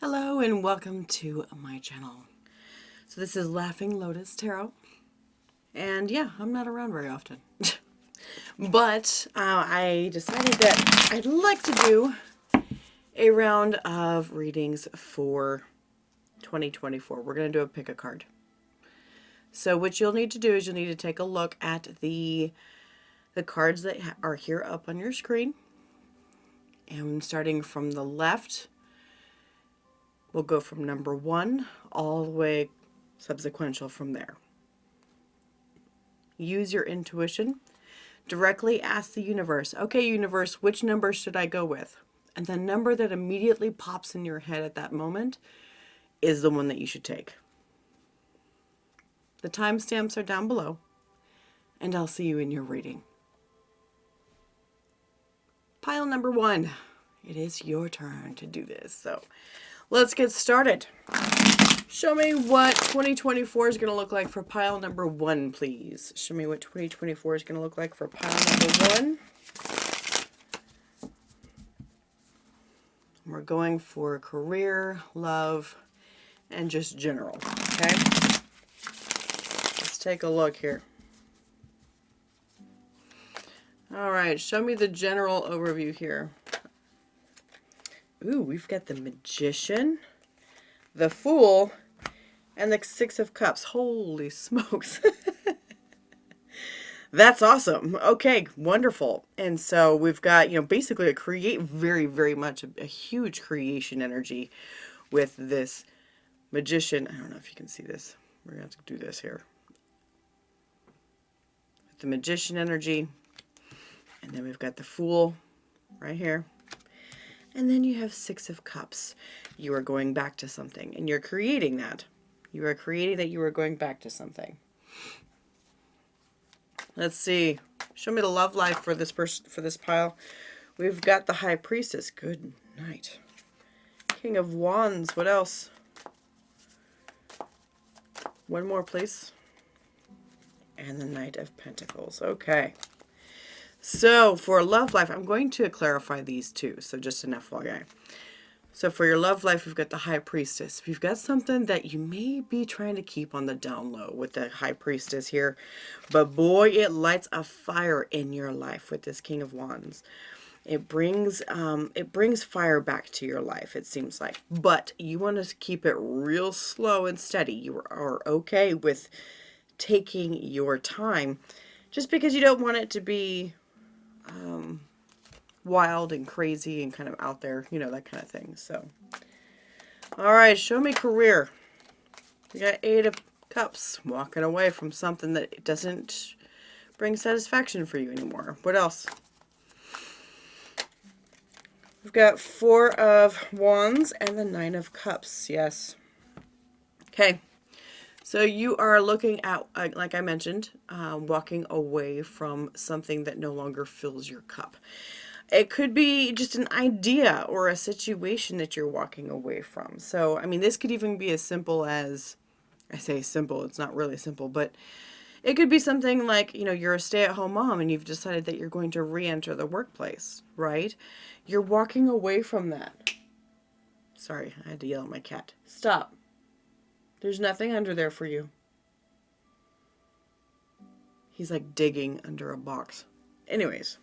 Hello and welcome to my channel. So this is Laughing Lotus Tarot. And yeah, I'm not around very often. But I decided that I'd like to do a round of readings for 2024. We're going to do a pick a card. So what you'll need to do is you'll need to take a look at the cards that are here up on your screen. And starting from the left, we'll go from number 1 all the way subsequential from there. Use your intuition. Directly ask the universe, okay, universe, which number should I go with? And the number that immediately pops in your head at that moment is the one that you should take. The timestamps are down below, and I'll see you in your reading. Pile number 1. It is your turn to do this. So let's get started. Show me what 2024 is going to look like for pile number 1, please. Show me what 2024 is going to look like for pile number 1. We're going for career, love, and just general, okay? Let's take a look here. All right, show me the general overview here. Ooh, we've got the Magician, the Fool, and the 6 of Cups. Holy smokes. That's awesome. Okay, wonderful. And so we've got, basically very much a huge creation energy with this Magician. I don't know if you can see this. We're going to have to do this here. With the Magician energy. And then we've got the Fool right here. And then you have 6 of Cups. You are going back to something, and you're creating that. You are creating that you are going back to something. Let's see. Show me the love life for this person, for this pile. We've got the High Priestess. Good night. King of Wands. What else? One more, please. And the Knight of Pentacles. Okay. So for love life, I'm going to clarify these too. So just an FYI. So for your love life, we've got the High Priestess. We've got something that you may be trying to keep on the down low with the High Priestess here. But boy, it lights a fire in your life with this King of Wands. It brings fire back to your life, it seems like. But you want to keep it real slow and steady. You are okay with taking your time just because you don't want it to be wild and crazy and kind of out there, that kind of thing. So, all right, show me career. We got 8 of Cups, walking away from something that doesn't bring satisfaction for you anymore. What else? We've got 4 of Wands and the 9 of Cups. Yes. Okay. So you are looking at, like I mentioned, walking away from something that no longer fills your cup. It could be just an idea or a situation that you're walking away from. So, I mean, this could even be as simple as, I say simple, it's not really simple, but it could be something like, you're a stay-at-home mom and you've decided that you're going to re-enter the workplace, right? You're walking away from that. Sorry, I had to yell at my cat. Stop. There's nothing under there for you. He's like digging under a box. Anyways.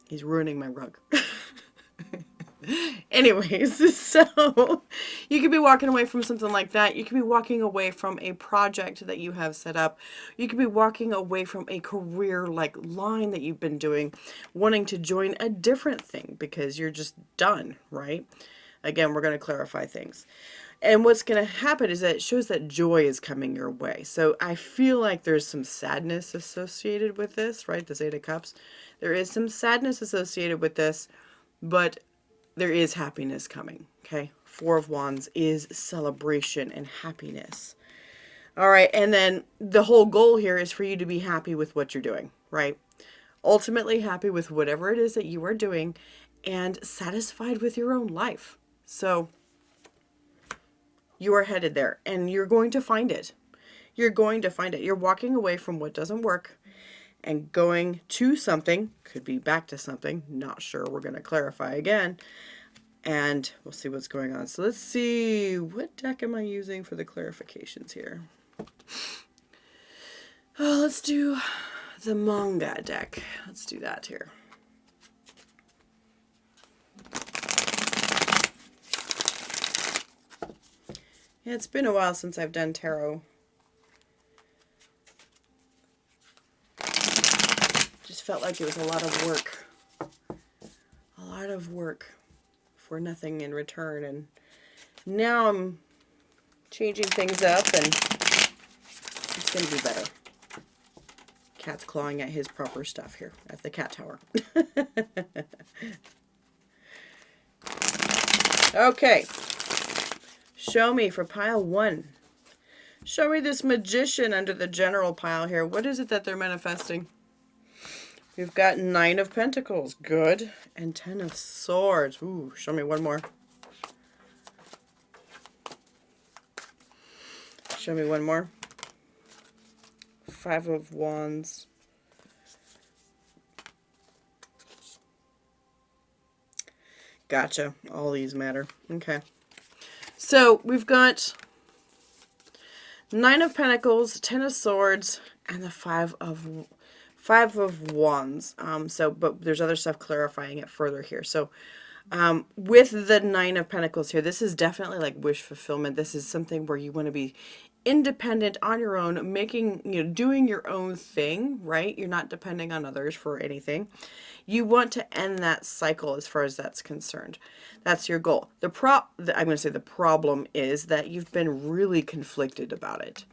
He's ruining my rug. Anyways, so you could be walking away from something like that. You could be walking away from a project that you have set up. You could be walking away from a career like line that you've been doing, wanting to join a different thing because you're just done, right? Again, we're going to clarify things. And what's going to happen is that it shows that joy is coming your way. So I feel like there's some sadness associated with this, right? This 8 of Cups. There is some sadness associated with this, but there is happiness coming, okay? 4 of Wands is celebration and happiness. All right, and then the whole goal here is for you to be happy with what you're doing, right? Ultimately happy with whatever it is that you are doing and satisfied with your own life. So you are headed there, and you're going to find it. You're going to find it. You're walking away from what doesn't work and going to something, could be back to something, not sure, we're going to clarify again, And we'll see what's going on. So let's see, what deck am I using for the clarifications here? Oh, let's do the manga deck. Let's do that here. Yeah, it's been a while since I've done tarot. Just felt like it was a lot of work. A lot of work for nothing in return. And now I'm changing things up and it's going to be better. Cat's clawing at his proper stuff here at the cat tower. Okay. Show me for pile 1. Show me this magician under the general pile here. What is it that they're manifesting? We've got 9 of Pentacles. Good. And 10 of Swords. Ooh, show me one more. Show me one more. 5 of Wands. Gotcha. All these matter. Okay. So we've got 9 of Pentacles, 10 of Swords, and the 5 of Wands. But there's other stuff clarifying it further here. So with the 9 of Pentacles here, this is definitely like wish fulfillment. This is something where you want to be independent on your own, doing your own thing, right? You're not depending on others for anything. You want to end that cycle as far as that's concerned. That's your goal. I'm going to say the problem is that you've been really conflicted about it.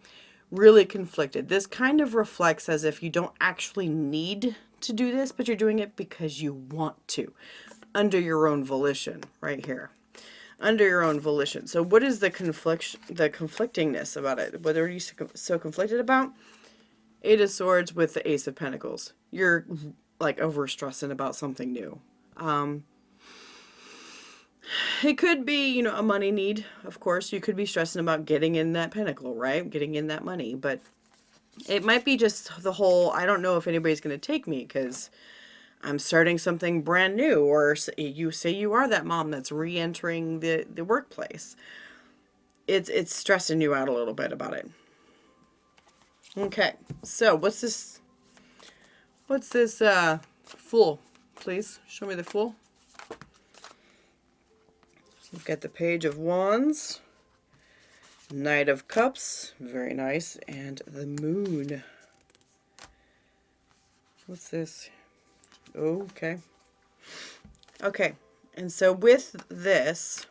Really conflicted. This kind of reflects as if you don't actually need to do this, but you're doing it because you want to, under your own volition, right here. Under your own volition. So what is the conflictingness about it? What are you so conflicted about? 8 of Swords with the Ace of Pentacles. You're like over stressing about something new. It could be, a money need. Of course, you could be stressing about getting in that pentacle, right? Getting in that money. But it might be just the whole, I don't know if anybody's going to take me because I'm starting something brand new. Or you say you are that mom that's re-entering the workplace. It's stressing you out a little bit about it. Okay, so what's this? What's this Fool? Please show me the Fool. We've got the Page of Wands, Knight of Cups, very nice, and the Moon. What's this? Oh, okay. Okay, and so with this,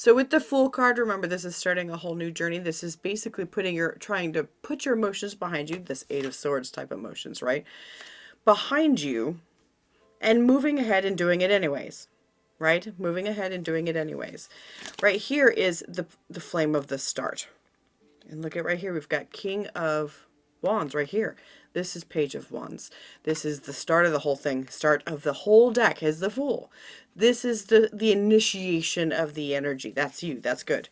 with the Fool card, remember this is starting a whole new journey. This is basically trying to put your emotions behind you, this 8 of Swords type emotions, right? Behind you, and moving ahead and doing it anyways. Right? Moving ahead and doing it anyways. Right here is the flame of the start. And look at right here. We've got King of Wands right here. This is Page of Wands. This is the start of the whole thing. Start of the whole deck is the Fool. This is the initiation of the energy. That's you. That's good.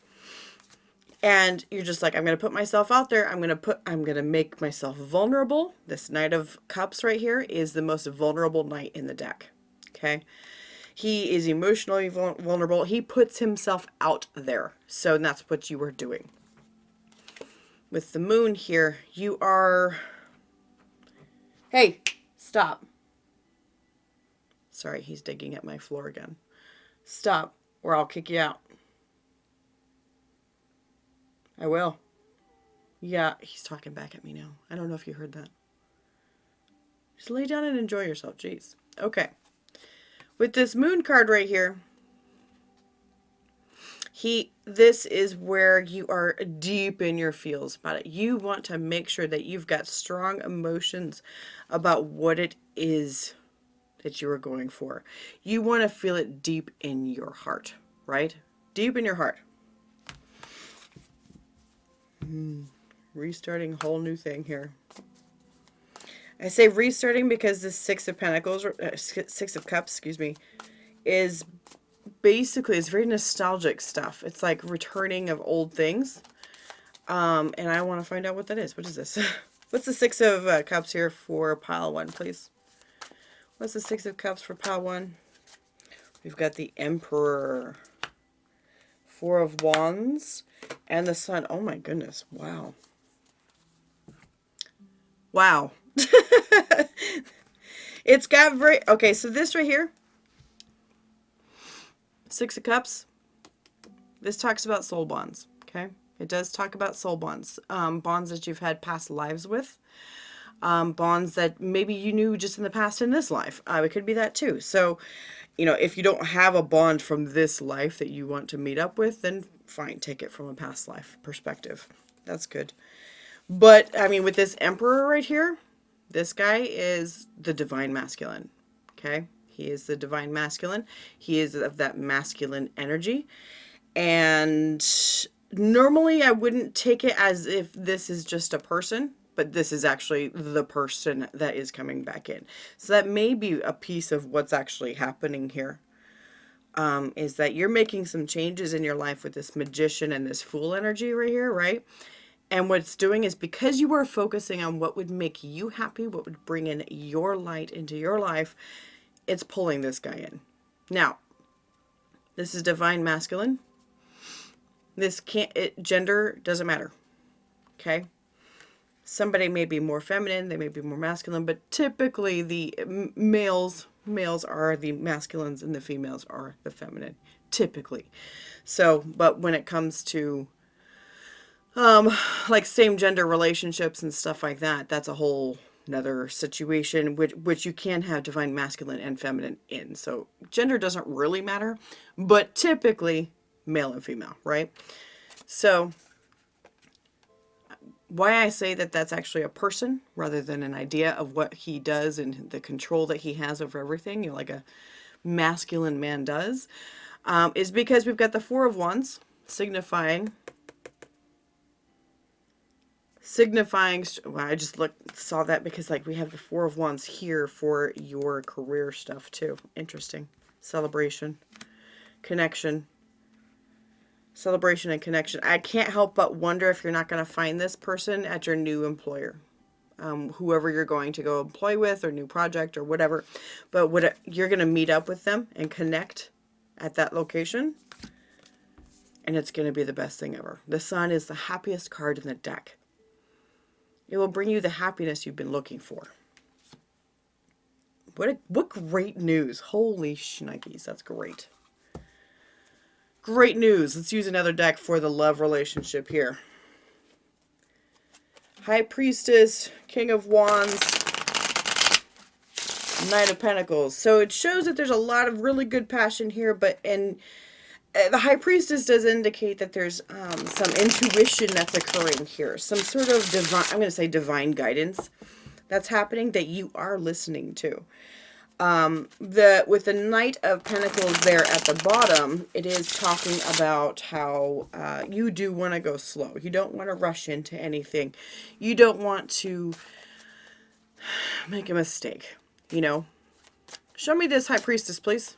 And you're just like, I'm going to put myself out there. I'm going to make myself vulnerable. This Knight of Cups right here is the most vulnerable knight in the deck. Okay? He is emotionally vulnerable. He puts himself out there. So that's what you are doing. With the Moon here, you are... Hey, stop. Sorry, he's digging at my floor again. Stop, or I'll kick you out. I will. Yeah, he's talking back at me now. I don't know if you heard that. Just lay down and enjoy yourself. Jeez. Okay. With this Moon card right here, this is where you are deep in your feels about it. You want to make sure that you've got strong emotions about what it is that you are going for. You want to feel it deep in your heart, right? Deep in your heart. Restarting a whole new thing here. I say restarting because the 6 of Pentacles, 6 of Cups, excuse me, is basically, it's very nostalgic stuff. It's like returning of old things. And I want to find out what that is. What is this? What's the 6 of Cups here for pile 1, please? What's the 6 of Cups for pile 1? We've got the Emperor, Four of Wands, and the Sun. Oh my goodness. Wow. Wow. It's got very... Okay, so this right here, Six of Cups, this talks about soul bonds, okay? It does talk about soul bonds. Bonds that you've had past lives with. Bonds that maybe you knew just in the past in this life. It could be that too. So, you know, if you don't have a bond from this life that you want to meet up with, then fine, take it from a past life perspective. That's good. But, I mean, with this Emperor right here, this guy is the divine masculine, okay? He is the divine masculine. He is of that masculine energy. And normally I wouldn't take it as if this is just a person, but this is actually the person that is coming back in. So that may be a piece of what's actually happening here. Is that you're making some changes in your life with this Magician and this Fool energy right here, right? And what it's doing is, because you are focusing on what would make you happy, what would bring in your light into your life, it's pulling this guy in. Now, this is divine masculine. This gender doesn't matter. Okay? Somebody may be more feminine, they may be more masculine, but typically the males are the masculines and the females are the feminine, typically. So, but when it comes to like same gender relationships and stuff like that, that's a whole another situation, which you can have divine masculine and feminine in. So gender doesn't really matter, but typically male and female, right? So why I say that that's actually a person rather than an idea of what he does and the control that he has over everything, you know, like a masculine man does, is because we've got the Four of Wands signifying, well, I just saw that because like we have the Four of Wands here for your career stuff too. Interesting. Celebration, connection. Celebration and connection. I can't help but wonder if you're not going to find this person at your new employer. Whoever you're going to go employ with or new project or whatever. But you're going to meet up with them and connect at that location. And it's going to be the best thing ever. The Sun is the happiest card in the deck. It will bring you the happiness you've been looking for. What great news. Holy shnikes. That's great. Great news. Let's use another deck for the love relationship here. High Priestess, King of Wands, Knight of Pentacles. So it shows that there's a lot of really good passion here, but the High Priestess does indicate that there's some intuition that's occurring here. Some sort of divine, I'm going to say divine guidance that's happening that you are listening to. With the Knight of Pentacles there at the bottom, it is talking about how you do want to go slow. You don't want to rush into anything. You don't want to make a mistake, you know. Show me this High Priestess, please.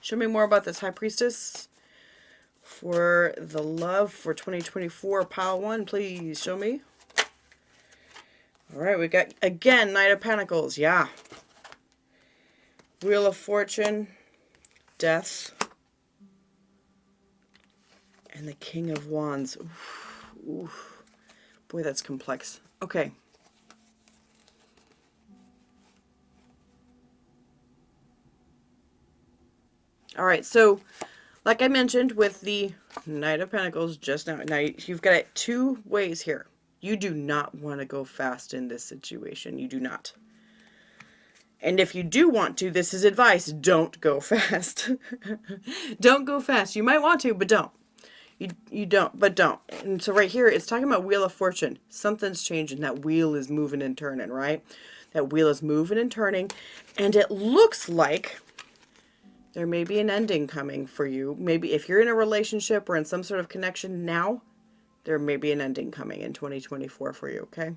Show me more about this High Priestess for the love for 2024. Pile 1, please show me. All right, we got, again, Knight of Pentacles. Yeah. Wheel of Fortune, Death, and the King of Wands. Oof, oof. Boy, that's complex. Okay. All right, so like I mentioned with the Knight of Pentacles just now, you've got it two ways here. You do not want to go fast in this situation. You do not. And if you do want to, this is advice. Don't go fast. Don't go fast. You might want to, but don't. You don't, but don't. And so right here, it's talking about Wheel of Fortune. Something's changing. That wheel is moving and turning, right? That wheel is moving and turning. And it looks like there may be an ending coming for you. Maybe if you're in a relationship or in some sort of connection now, there may be an ending coming in 2024 for you, okay?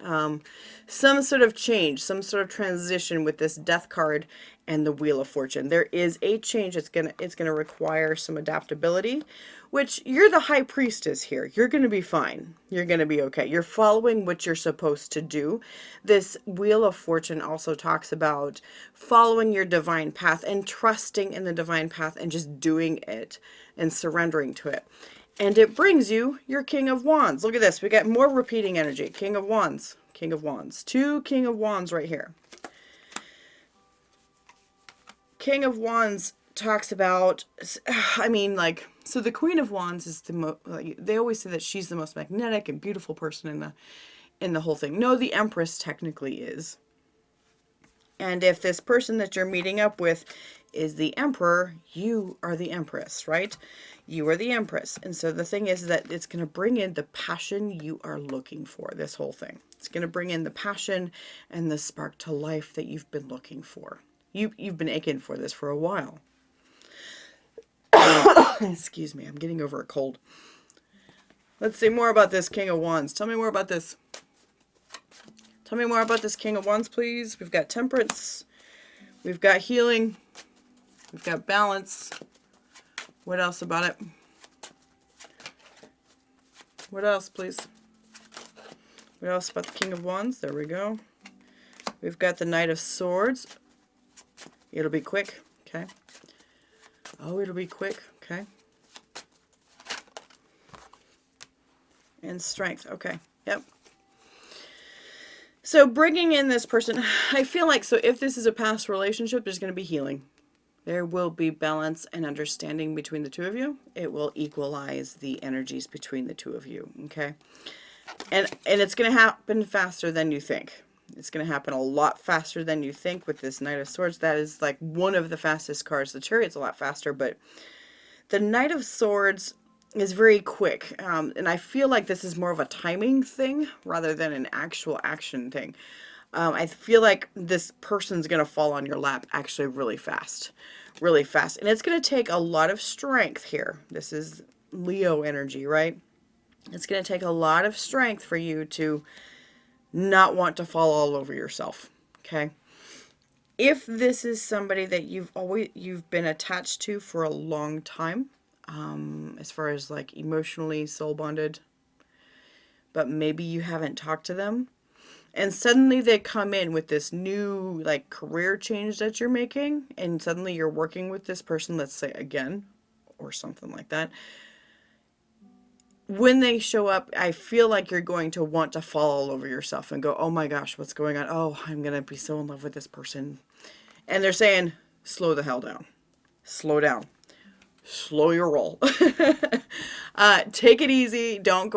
Some sort of change, some sort of transition with this Death card and the Wheel of Fortune. There is a change. It's gonna require some adaptability, which you're the High Priestess here. You're gonna be fine. You're gonna be okay. You're following what you're supposed to do. This Wheel of Fortune also talks about following your divine path and trusting in the divine path and just doing it and surrendering to it. And it brings you your King of Wands. Look at this. We got more repeating energy. King of Wands. King of Wands. Two King of Wands right here. King of Wands talks about, I mean, like, so the Queen of Wands is the most, they always say that she's the most magnetic and beautiful person in the whole thing. No, the Empress technically is. And if this person that you're meeting up with is the Emperor, you are the Empress, right? You are the Empress. And so the thing is that it's going to bring in the passion you are looking for, this whole thing. It's going to bring in the passion and the spark to life that you've been looking for. You've been aching for this for a while. Excuse me, I'm getting over a cold. Let's see more about this King of Wands. Tell me more about this. Tell me more about this King of Wands, please. We've got temperance. We've got healing. We've got balance. What else about it? What else, please? What else about the King of Wands? There we go. We've got the Knight of Swords. It'll be quick. Okay. Oh, it'll be quick. Okay. And strength. Okay. Yep. So bringing in this person, I feel like, so if this is a past relationship, there's going to be healing. There will be balance and understanding between the two of you. It will equalize the energies between the two of you. Okay. And it's going to happen faster than you think. It's going to happen a lot faster than you think with this Knight of Swords. That is like one of the fastest cards. The Chariot's a lot faster, but the Knight of Swords is very quick. And I feel like this is more of a timing thing rather than an actual action thing. I feel like this person's going to fall on your lap actually really fast. Really fast. And it's going to take a lot of strength here. This is Leo energy, right? It's going to take a lot of strength for you to not want to fall all over yourself. Okay. If this is somebody that you've been attached to for a long time, as far as like emotionally soul bonded, but maybe you haven't talked to them, and suddenly they come in with this new like career change that you're making, and suddenly you're working with this person, let's say again, or something like that. When they show up, I feel like you're going to want to fall all over yourself and go, oh my gosh, what's going on? Oh, I'm going to be so in love with this person. And they're saying, slow the hell down. Slow down. Slow your roll. Take it easy. Don't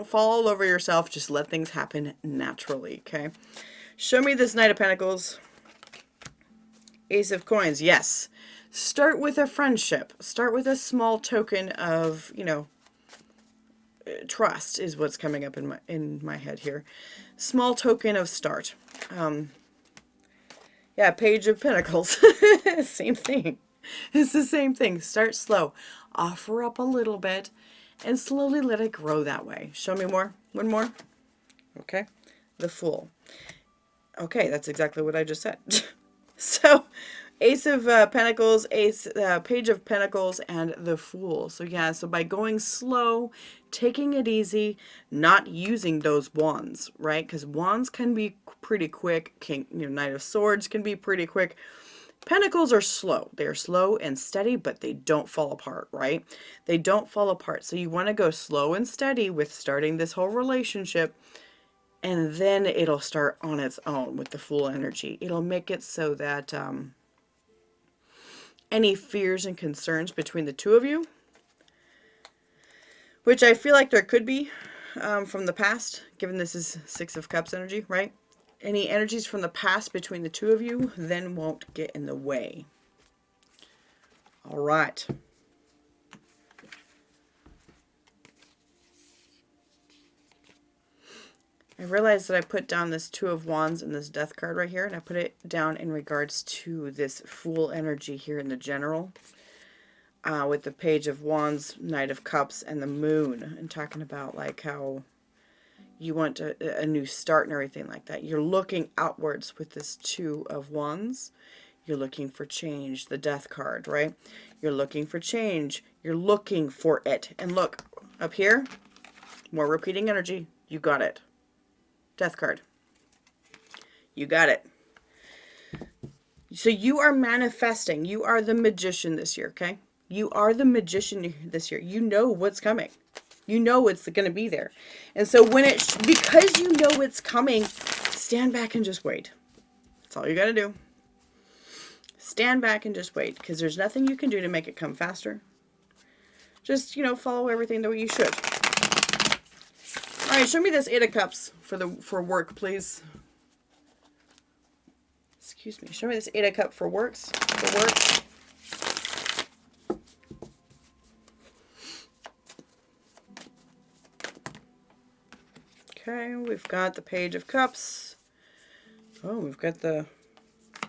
fall all over yourself. Just let things happen naturally, okay? Show me this Knight of Pentacles. Ace of Coins, yes. Start with a friendship. Start with a small token of, trust is what's coming up in my head here. Small token of start. Yeah, Page of Pentacles. Same thing. It's the same thing. Start slow. Offer up a little bit and slowly let it grow that way. Show me more. One more. Okay. The Fool. Okay, that's exactly what I just said. So, Ace of Pentacles, Page of Pentacles, and the Fool. So yeah, so by going slow, taking it easy, not using those wands, right? Because wands can be pretty quick. Knight of Swords can be pretty quick. Pentacles are slow. They're slow and steady, but they don't fall apart, right? They don't fall apart. So you want to go slow and steady with starting this whole relationship, and then it'll start on its own with the Fool energy. It'll make it so that any fears and concerns between the two of you, which I feel like there could be from the past, given this is Six of Cups energy, right? Any energies from the past between the two of you then won't get in the way. All right. I realized that I put down this Two of Wands and this Death card right here, and I put it down in regards to this Fool energy here in the general, with the Page of Wands, Knight of Cups, and the Moon, and talking about like how You want a new start and everything like that. You're looking outwards with this Two of Wands. You're looking for change, the Death card, right? You're looking for change. You're looking for it. And look, up here, more repeating energy. You got it. Death card. You got it. So you are manifesting. You are the magician this year, okay? You are the magician this year. You know what's coming. You know it's going to be there. And so because you know it's coming, stand back and just wait. That's all you got to do. Stand back and just wait, because there's nothing you can do to make it come faster. Just, follow everything the way you should. All right, show me this Eight of Cups for work, please. Excuse me. Show me this Eight of Cups for work. Okay, we've got the Page of Cups. Oh, we've got the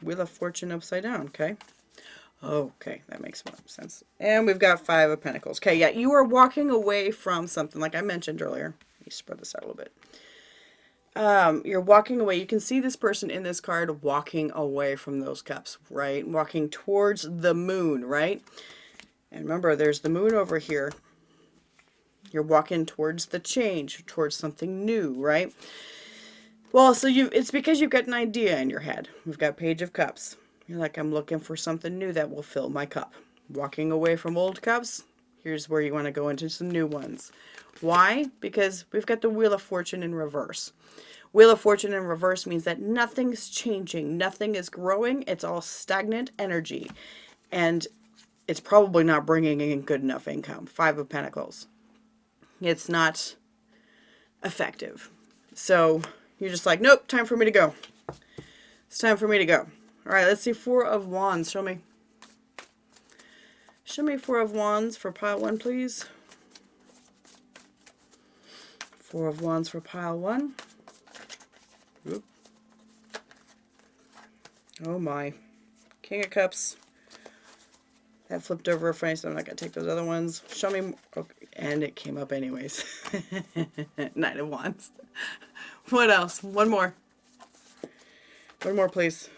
Wheel of Fortune upside down. Okay. Okay, that makes more sense. And we've got Five of Pentacles. Okay, yeah, you are walking away from something, like I mentioned earlier. Let me spread this out a little bit. You're walking away. You can see this person in this card walking away from those cups, right? Walking towards the moon, right? And remember, there's the moon over here. You're walking towards the change, towards something new, right? Well, so it's because you've got an idea in your head. We've got Page of Cups. You're like, I'm looking for something new that will fill my cup. Walking away from old cups, here's where you want to go into some new ones. Why? Because we've got the Wheel of Fortune in reverse. Wheel of Fortune in reverse means that nothing's changing. Nothing is growing. It's all stagnant energy. And it's probably not bringing in good enough income. Five of Pentacles. It's not effective. So you're just like, nope, time for me to go. It's time for me to go. All right, let's see. Four of Wands. Show me. Show me Four of Wands for pile one, please. Four of Wands for pile one. Oop. Oh my. King of Cups. That flipped over funny, so I'm not going to take those other ones. Show me. Okay, and it came up anyways. Knight of Wands. What else? One more. One more, please.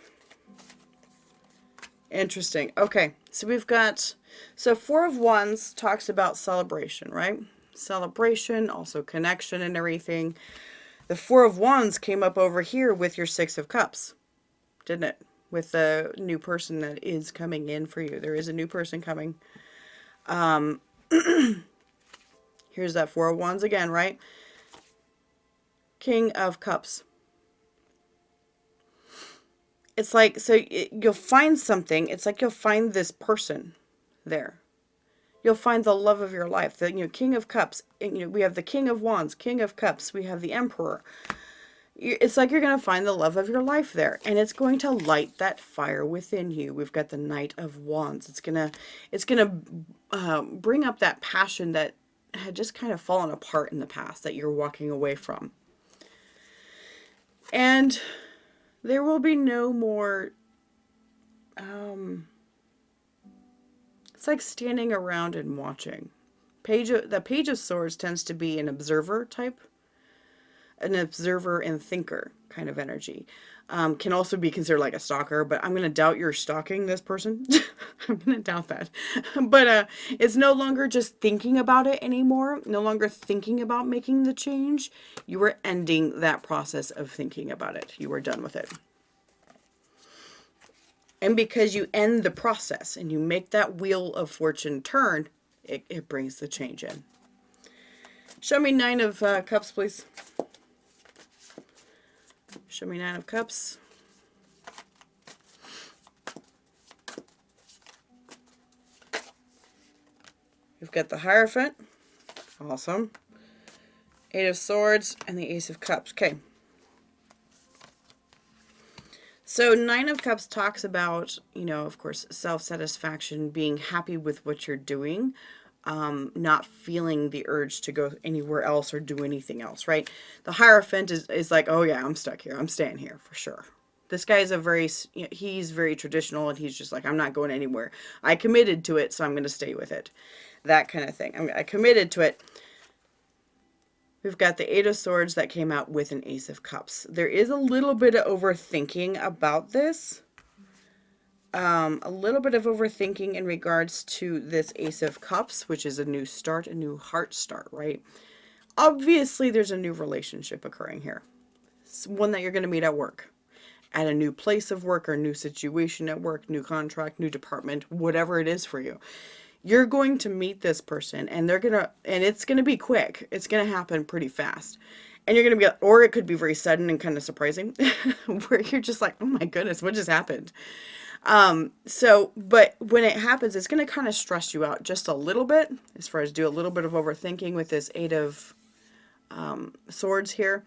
Interesting. Okay, so we've got... So Four of Wands talks about celebration, right? Celebration, also connection and everything. The Four of Wands came up over here with your Six of Cups, didn't it? With the new person that is coming in for you. There is a new person coming. Here's that Four of Wands again, right? King of Cups. It's like, so you'll find something. It's like you'll find this person there. You'll find the love of your life. The King of Cups. We have the King of Wands, King of Cups. We have the Emperor. It's like you're going to find the love of your life there, and it's going to light that fire within you. We've got the Knight of Wands. It's gonna bring up that passion that had just kind of fallen apart in the past that you're walking away from. And there will be no more, it's like standing around and watching. The Page of Swords tends to be an observer type. An observer and thinker kind of energy. Can also be considered like a stalker, but I'm going to doubt you're stalking this person. I'm going to doubt that. But it's no longer just thinking about it anymore. No longer thinking about making the change. You are ending that process of thinking about it. You are done with it. And because you end the process and you make that Wheel of Fortune turn, it brings the change in. Show me Nine of Cups, please. Show me Nine of Cups. We've got the Hierophant. Awesome. Eight of Swords and the Ace of Cups. Okay. So Nine of Cups talks about, of course, self-satisfaction, being happy with what you're doing, not feeling the urge to go anywhere else or do anything else, right? The Hierophant is like, oh yeah, I'm stuck here. I'm staying here for sure. This guy is he's very traditional, and he's just like, I'm not going anywhere. I committed to it, so I'm going to stay with it. That kind of thing. I committed to it. We've got the Eight of Swords that came out with an Ace of Cups. There is a little bit of overthinking about this. A little bit of overthinking in regards to this Ace of Cups, which is a new start, a new heart start, right? Obviously, there's a new relationship occurring here. It's one that you're going to meet at work, at a new place of work or new situation at work, new contract, new department, whatever it is for you. You're going to meet this person and it's going to be quick. It's going to happen pretty fast. And you're going to be, or it could be very sudden and kind of surprising where you're just like, oh my goodness, what just happened? But when it happens, it's going to kind of stress you out just a little bit, as far as do a little bit of overthinking with this Eight of Swords here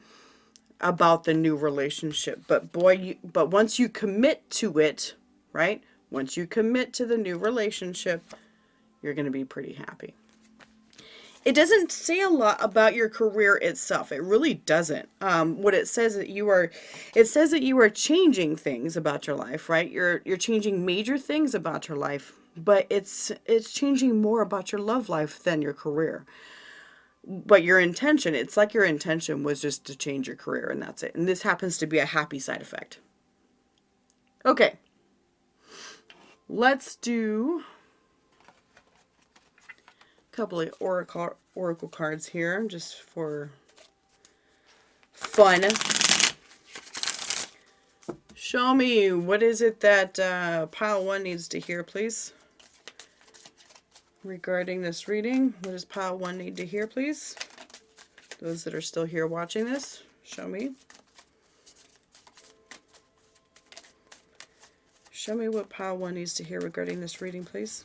about the new relationship. But but once you commit to it, right? Once you commit to the new relationship, you're going to be pretty happy. It doesn't say a lot about your career itself. It really doesn't. What it says that it says that you are changing things about your life, right? You're changing major things about your life, but it's changing more about your love life than your career. But your intention, it's like your intention was just to change your career, and that's it. And this happens to be a happy side effect. Okay. Let's do a couple of oracle cards here, just for fun. Show me, what is it that pile 1 needs to hear, please? Regarding this reading, what does pile 1 need to hear, please? Those that are still here watching this, show me. Show me what pile 1 needs to hear regarding this reading, please.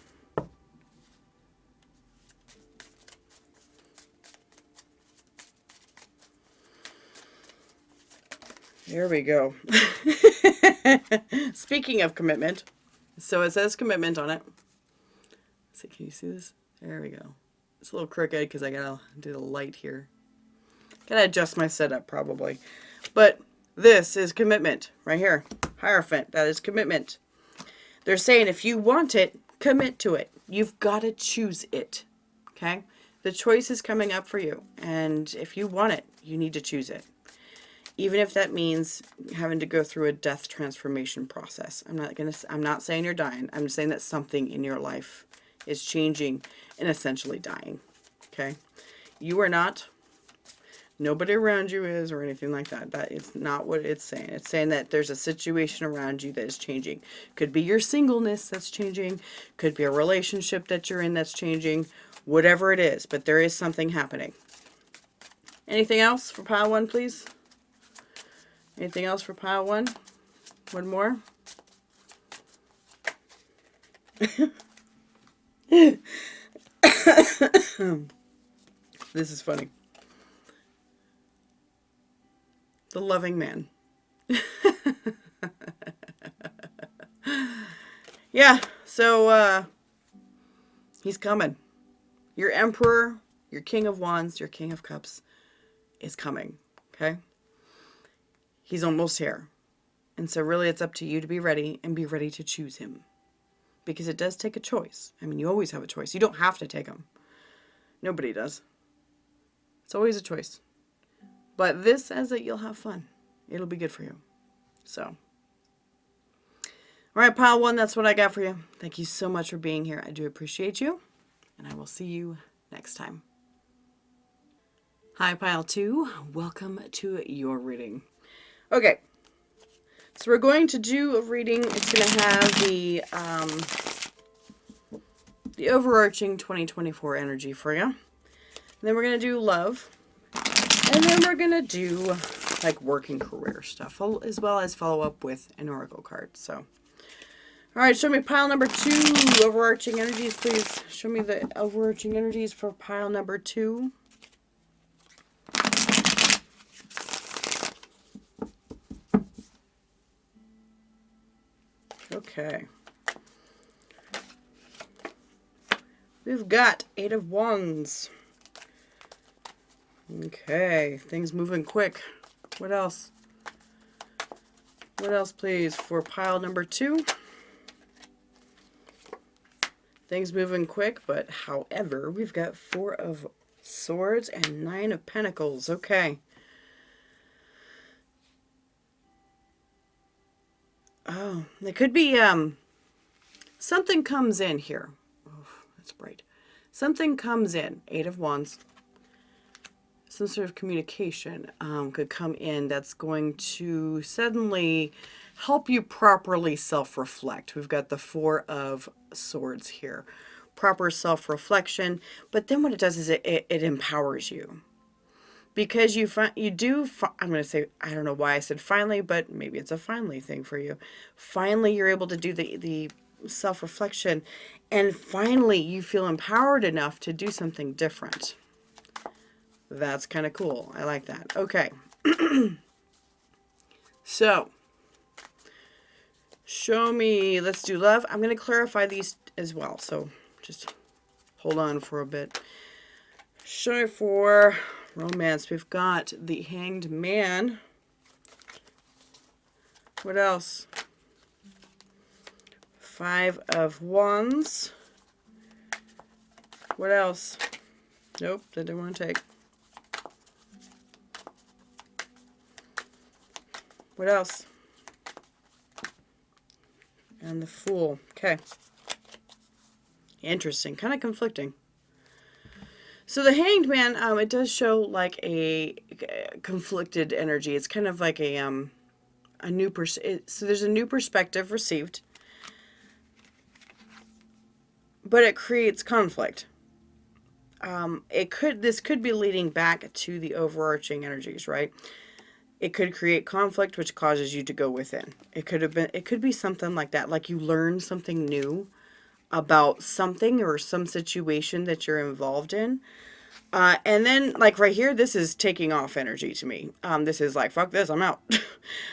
There we go. Speaking of commitment, so it says commitment on it. So can you see this? There we go. It's a little crooked because I gotta do the light here. Gotta adjust my setup probably. But this is commitment right here. Hierophant, that is commitment. They're saying if you want it, commit to it. You've got to choose it. Okay? The choice is coming up for you. And if you want it, you need to choose it. Even if that means having to go through a death transformation process. I'm not saying you're dying. I'm saying that something in your life is changing and essentially dying. Okay? You are not. Nobody around you is, or anything like that. That is not what it's saying. It's saying that there's a situation around you that is changing. Could be your singleness that's changing. Could be a relationship that you're in that's changing. Whatever it is. But there is something happening. Anything else for pile 1, please? Anything else for pile 1? One more? This is funny. The loving man. Yeah, so he's coming. Your Emperor, your King of Wands, your King of Cups is coming, okay? He's almost here. And so really it's up to you to be ready and be ready to choose him. Because it does take a choice. I mean, you always have a choice. You don't have to take him. Nobody does. It's always a choice. But this says that you'll have fun. It'll be good for you. So. All right, pile 1, that's what I got for you. Thank you so much for being here. I do appreciate you. And I will see you next time. Hi, pile 2. Welcome to your reading. Okay. So we're going to do a reading. It's going to have the overarching 2024 energy for you. And then we're going to do love. And then we're going to do like work and career stuff, as well as follow up with an oracle card. So, all right, show me pile number 2, overarching energies, please. Show me the overarching energies for pile number 2. Okay. We've got 8 of Wands. Okay, things moving quick. What else? What else, please, for pile number 2? Things moving quick, but however, we've got 4 of Swords and Nine of Pentacles. Okay. Oh, it could be something comes in here. Oh, that's bright. Something comes in. Eight of Wands. Some sort of communication could come in that's going to suddenly help you properly self-reflect. We've got the Four of Swords here. Proper self-reflection. But then what it does is it empowers you. Because I'm going to say, I don't know why I said finally, but maybe it's a finally thing for you. Finally, you're able to do the self-reflection, and finally you feel empowered enough to do something different. That's kind of cool. I like that. Okay. So, show me, let's do love. I'm going to clarify these as well, so just hold on for a bit. Show me for romance. We've got the Hanged Man. What else? Five of Wands. What else? Nope, that didn't want to take. What else? And the Fool. Okay. Interesting. Kind of conflicting. So the Hanged Man, it does show like a conflicted energy. It's kind of like a new so there's a new perspective received, but it creates conflict. This could be leading back to the overarching energies, right? It could create conflict, which causes you to go within. It could be something like that, like you learn something new about something or some situation that you're involved in. And then, like right here, this is taking off energy to me. This is like, fuck this, I'm out.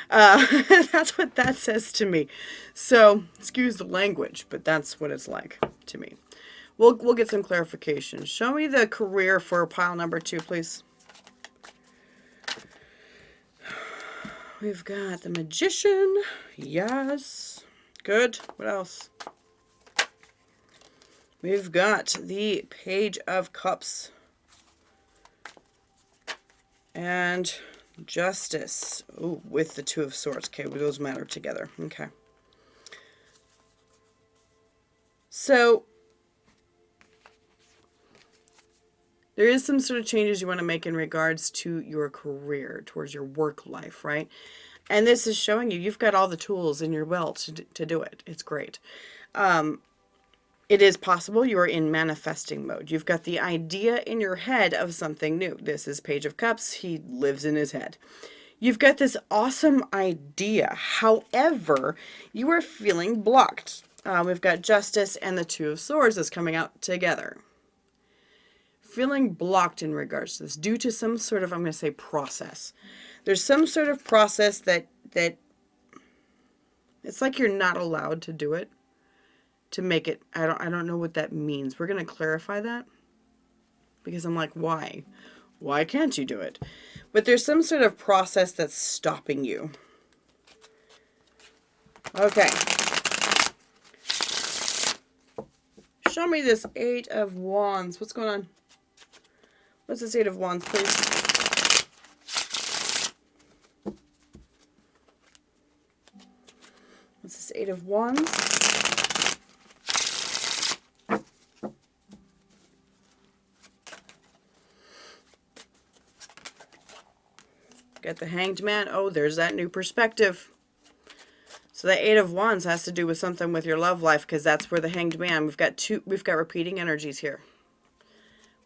That's what that says to me. So, excuse the language, but that's what it's like to me. We'll get some clarification. Show me the career for pile number 2, please. We've got the Magician. Yes. Good. What else? We've got the Page of Cups. And Justice. Ooh, with the Two of Swords. Okay, well, those matter together. Okay. So, there is some sort of changes you want to make in regards to your career, towards your work life, right? And this is showing you've got all the tools in your belt to do it. It's great. It is possible you are in manifesting mode. You've got the idea in your head of something new. This is Page of Cups. He lives in his head. You've got this awesome idea. However, you are feeling blocked. We've got Justice and the Two of Swords that's coming out together. Feeling blocked in regards to this due to some sort of, I'm going to say, process. There's some sort of process that it's like you're not allowed to do it, to make it. I don't know what that means. We're going to clarify that, because I'm like, why? Why can't you do it? But there's some sort of process that's stopping you. Okay. Show me this Eight of Wands. What's going on? What's this Eight of Wands, please? What's this Eight of Wands? Got the Hanged Man. Oh, there's that new perspective. So the Eight of Wands has to do with something with your love life, because that's where the Hanged Man. We've got repeating energies here.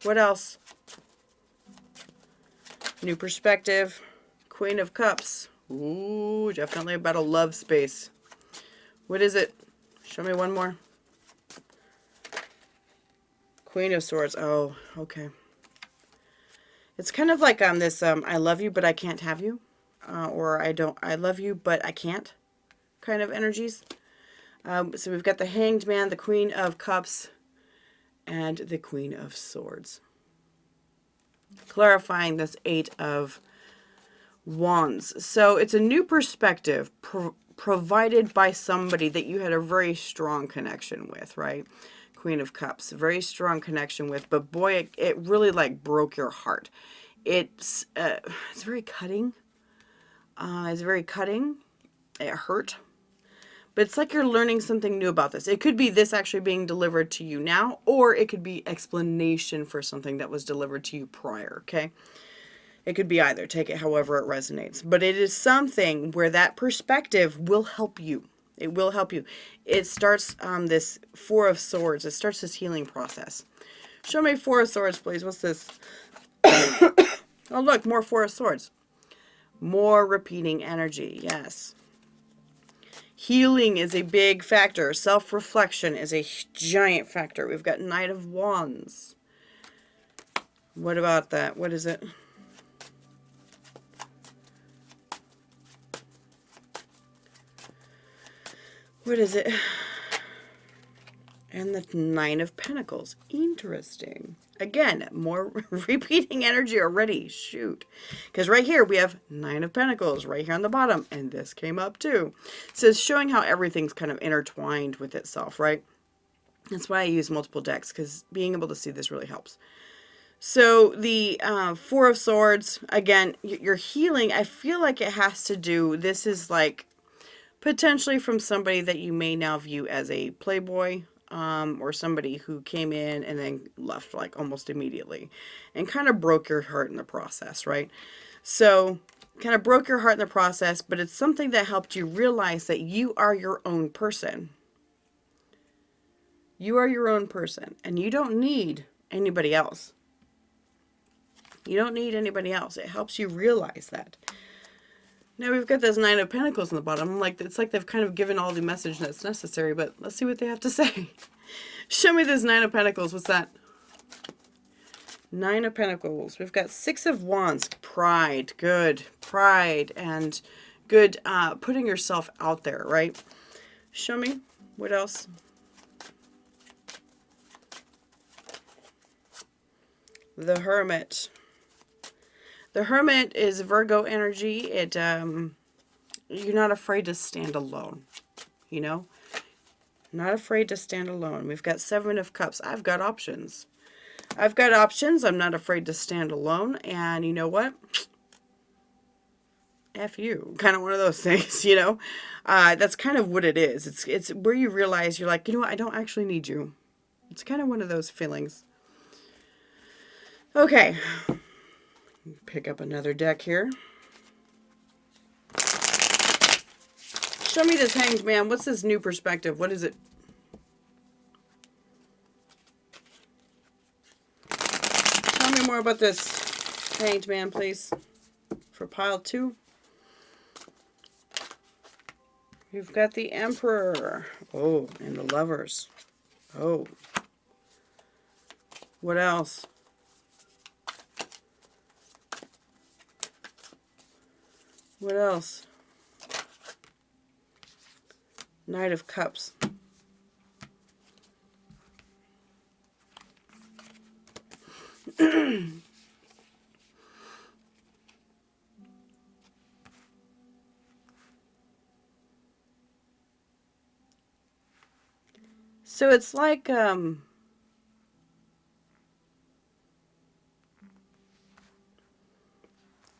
What else? New perspective. Queen of Cups. Ooh, definitely about a love space. What is it? Show me one more. Queen of Swords. Oh, okay. It's kind of like this I love you, but I can't have you. Or I love you, but I can't kind of energies. So we've got the Hanged Man, the Queen of Cups, and the Queen of Swords. Clarifying this Eight of Wands. So it's a new perspective provided by somebody that you had a very strong connection with, right? Queen of Cups. A very strong connection with, but boy, it really like broke your heart. It's very cutting. It's very cutting. It hurt. But it's like you're learning something new about this. It could be this actually being delivered to you now, or it could be explanation for something that was delivered to you prior, okay? It could be either. Take it however it resonates. But it is something where that perspective will help you. It will help you. It starts this Four of Swords. It starts this healing process. Show me Four of Swords, please. What's this? Oh, look, more Four of Swords. More repeating energy. Yes. Healing is a big factor. Self-reflection is a giant factor. We've got Knight of Wands. What about that? What is it? What is it? And the Nine of Pentacles. Interesting. Again, more repeating energy already. Shoot. Because right here we have Nine of Pentacles right here on the bottom. And this came up too. So it's showing how everything's kind of intertwined with itself, right? That's why I use multiple decks, because being able to see this really helps. So the Four of Swords, again, your healing, I feel like it has to do, this is like potentially from somebody that you may now view as a playboy, or somebody who came in and then left like almost immediately and kind of broke your heart in the process, right? So kind of broke your heart in the process, but it's something that helped you realize that you are your own person. You are your own person, and you don't need anybody else. You don't need anybody else. It helps you realize that. Now we've got this Nine of Pentacles on the bottom. Like, it's like they've kind of given all the message that's necessary, but let's see what they have to say. Show me this Nine of Pentacles. What's that? Nine of Pentacles. We've got Six of Wands. Pride. Good. Pride and good putting yourself out there, right? Show me. What else? The Hermit. The Hermit is Virgo energy. It you're not afraid to stand alone, you know? Not afraid to stand alone. We've got Seven of Cups. I've got options. I've got options. I'm not afraid to stand alone. And you know what? F you. Kind of one of those things, you know? That's kind of what it is. It's where you realize you're like, you know what? I don't actually need you. It's kind of one of those feelings. Okay. Pick up another deck here. Show me this Hanged Man. What's this new perspective? What is it? Tell me more about this Hanged Man, please. For pile 2. You've got the Emperor. Oh, and the Lovers. Oh. What else? What else? Knight of Cups. So it's like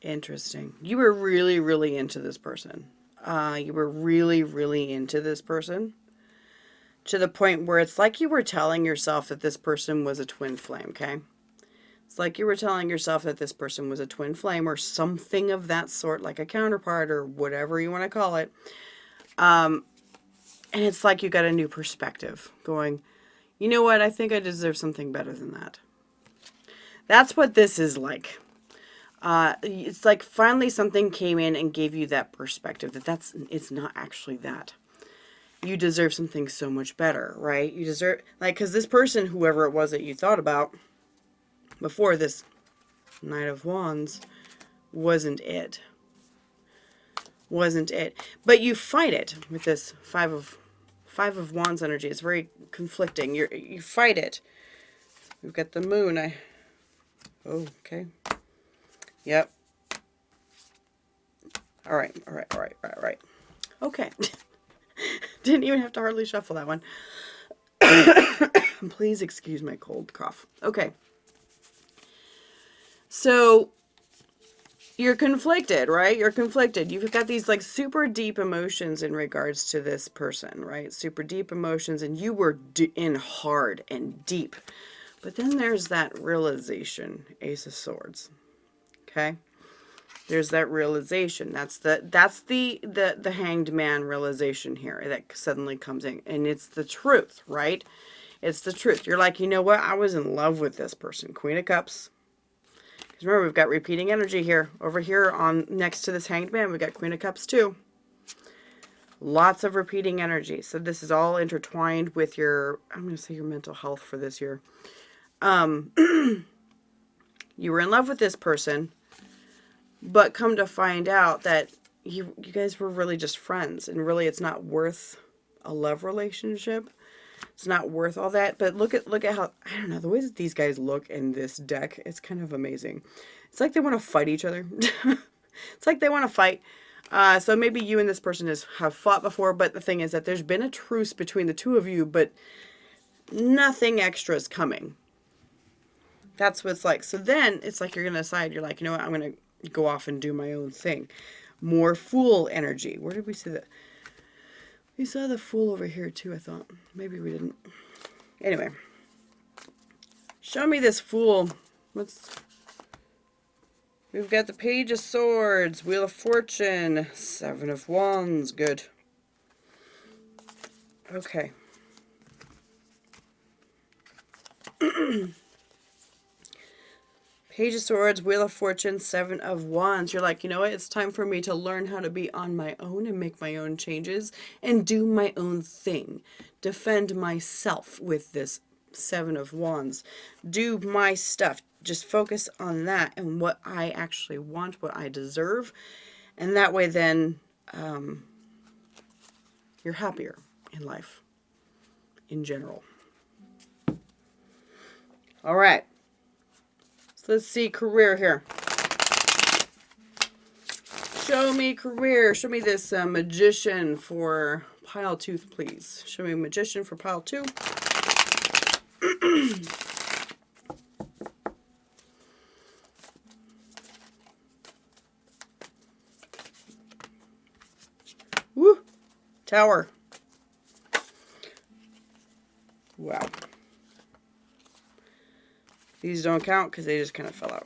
interesting. You were really, really into this person. You were really, really into this person. To the point where it's like you were telling yourself that this person was a twin flame, okay? It's like you were telling yourself that this person was a twin flame or something of that sort, like a counterpart or whatever you want to call it. And it's like you got a new perspective going, you know what? I think I deserve something better than that. That's what this is like. It's like finally something came in and gave you that perspective that it's not actually that. You deserve something so much better, right? You deserve, like, because this person, whoever it was that you thought about before this Knight of Wands, wasn't it. Wasn't it. But you fight it with this Five of Wands energy. It's very conflicting. You fight it. We've got the Moon. Oh, okay. Yep. All right. Okay. Didn't even have to hardly shuffle that one. Please excuse my cold cough. Okay. So you're conflicted, right? You're conflicted. You've got these like super deep emotions in regards to this person, right? Super deep emotions, and you were in hard and deep. But then there's that realization, Ace of Swords. Okay? There's that realization. That's the Hanged Man realization here that suddenly comes in, and it's the truth, right? It's the truth. You're like, you know what? I was in love with this person. Queen of Cups. Because remember, we've got repeating energy here. Over here on next to this Hanged Man, we've got Queen of Cups too. Lots of repeating energy. So this is all intertwined with your, I'm going to say your mental health for this year. You were in love with this person, but come to find out that you guys were really just friends, and really it's not worth a love relationship. It's not worth all that. But look at how, I don't know, the way that these guys look in this deck, it's kind of amazing. It's like they want to fight each other. It's like they want to fight. So maybe you and this person have fought before, but the thing is that there's been a truce between the two of you, but nothing extra is coming. That's what it's like. So then it's like you're going to decide, you're like, you know what, I'm going to go off and do my own thing. More Fool energy. Where did we see that? We saw the Fool over here too, I thought. Maybe we didn't. Anyway. Show me this Fool. We've got the Page of Swords, Wheel of Fortune, Seven of Wands. Good. Okay. Page of Swords, Wheel of Fortune, Seven of Wands. You're like, you know what? It's time for me to learn how to be on my own and make my own changes and do my own thing. Defend myself with this Seven of Wands. Do my stuff. Just focus on that and what I actually want, what I deserve. And that way then you're happier in life in general. All right. Let's see career here. Show me career. Show me this Magician for pile 2, please. Show me Magician for pile 2. Woo! Tower. Wow. These don't count because they just kind of fell out.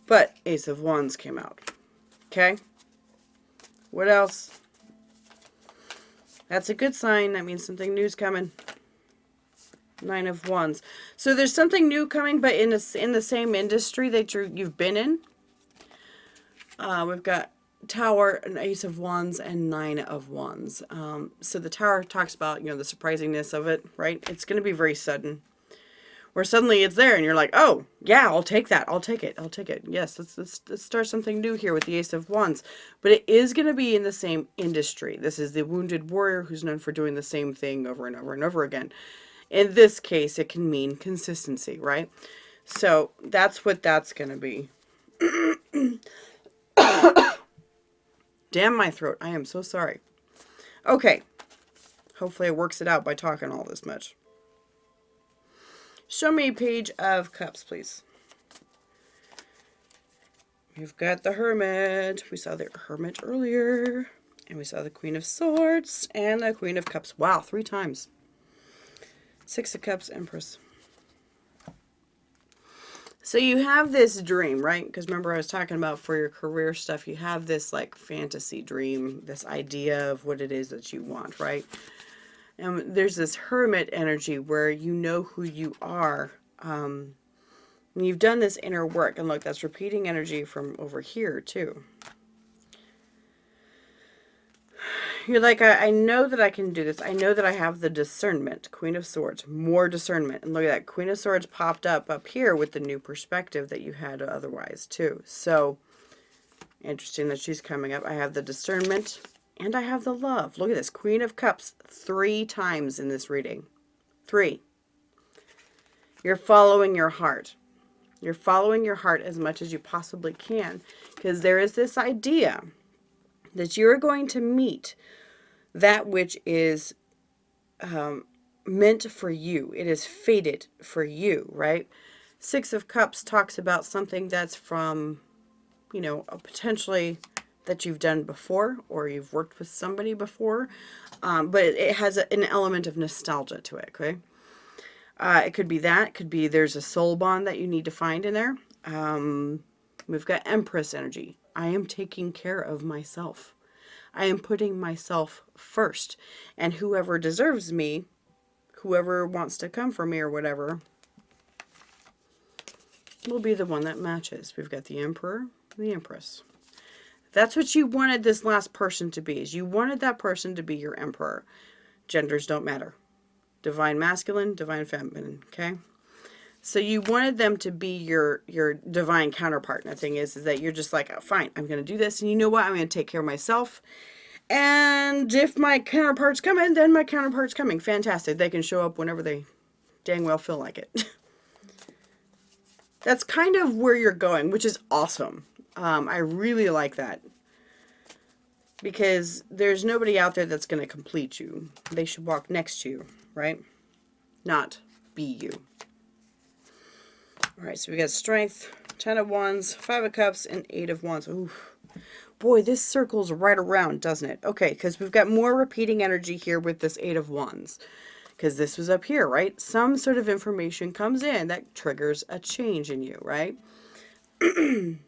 But Ace of Wands came out. Okay? What else? That's a good sign. That means something new's coming. Nine of Wands. So there's something new coming, but in the same industry that you've been in. We've got Tower, an Ace of Wands, and Nine of Wands. So the Tower talks about, the surprisingness of it, right? It's going to be very sudden. Where suddenly it's there and you're like, oh, yeah, I'll take that. I'll take it. I'll take it. Yes, let's start something new here with the Ace of Wands. But it is going to be in the same industry. This is the wounded warrior who's known for doing the same thing over and over and over again. In this case, it can mean consistency, right? So that's what that's going to be. Damn my throat. I am so sorry. Okay. Hopefully it works it out by talking all this much. Show me Page of Cups, please. We've got the Hermit. We saw the Hermit earlier. And we saw the Queen of Swords and the Queen of Cups. Wow, 3 times. Six of Cups, Empress. So you have this dream, right? Because remember I was talking about for your career stuff, you have this like fantasy dream, this idea of what it is that you want, right? And there's this Hermit energy where you know who you are. And you've done this inner work. And look, that's repeating energy from over here too. You're like, I know that I can do this. I know that I have the discernment. Queen of Swords. More discernment. And look at that. Queen of Swords popped up here with the new perspective that you had otherwise too. So, interesting that she's coming up. I have the discernment and I have the love. Look at this. Queen of Cups 3 times in this reading. 3. You're following your heart. You're following your heart as much as you possibly can. Because there is this idea that you're going to meet that which is meant for you. It is fated for you, right? Six of Cups talks about something that's from, potentially that you've done before or you've worked with somebody before. But it has an element of nostalgia to it, okay? It could be that. It could be there's a soul bond that you need to find in there. We've got Empress energy. I am taking care of myself. I am putting myself first. And whoever deserves me, whoever wants to come for me or whatever, will be the one that matches. We've got the Emperor, the Empress. That's what you wanted this last person to be. Is you wanted that person to be your emperor. Genders don't matter. Divine masculine, divine feminine, okay? So you wanted them to be your divine counterpart. And the thing is that you're just like, oh, fine, I'm going to do this. And you know what? I'm going to take care of myself. And if my counterpart's coming, then my counterpart's coming. Fantastic. They can show up whenever they dang well feel like it. That's kind of where you're going, which is awesome. I really like that. Because there's nobody out there that's going to complete you. They should walk next to you, right? Not be you. All right, so we got Strength, 10 of Wands, 5 of Cups, and 8 of Wands. Ooh, boy, this circles right around, doesn't it? Okay, because we've got more repeating energy here with this 8 of Wands. Because this was up here, right? Some sort of information comes in that triggers a change in you, right? And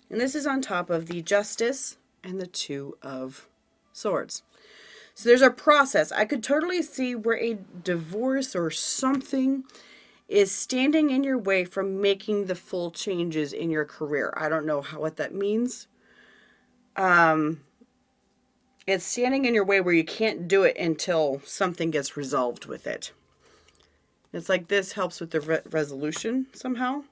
this is on top of the Justice and the 2 of Swords. So there's a process. I could totally see where a divorce or something is standing in your way from making the full changes in your career. I don't know what that means. It's standing in your way where you can't do it until something gets resolved with it. It's like this helps with the resolution somehow.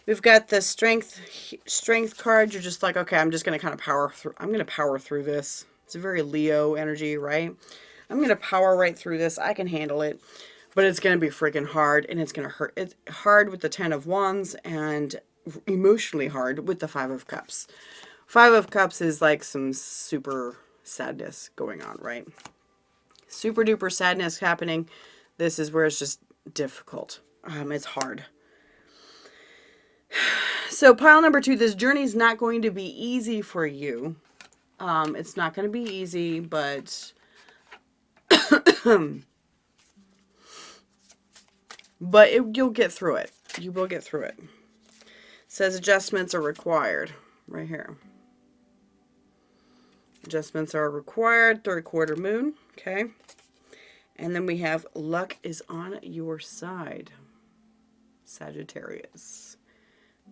We've got the strength card. You're just like, okay, I'm just going to kind of power through. I'm going to power through this. It's a very Leo energy, right? I'm going to power right through this. I can handle it, but it's going to be freaking hard and it's going to hurt. It's hard with the 10 of Wands and emotionally hard with the 5 of Cups. 5 of Cups is like some super sadness going on, right? Super duper sadness happening. This is where it's just difficult. It's hard. So pile number 2, this journey is not going to be easy for you. It's not going to be easy, but you'll get through it. You will get through it. It says adjustments are required right here. Adjustments are required. 3rd quarter moon. Okay. And then we have luck is on your side. Sagittarius.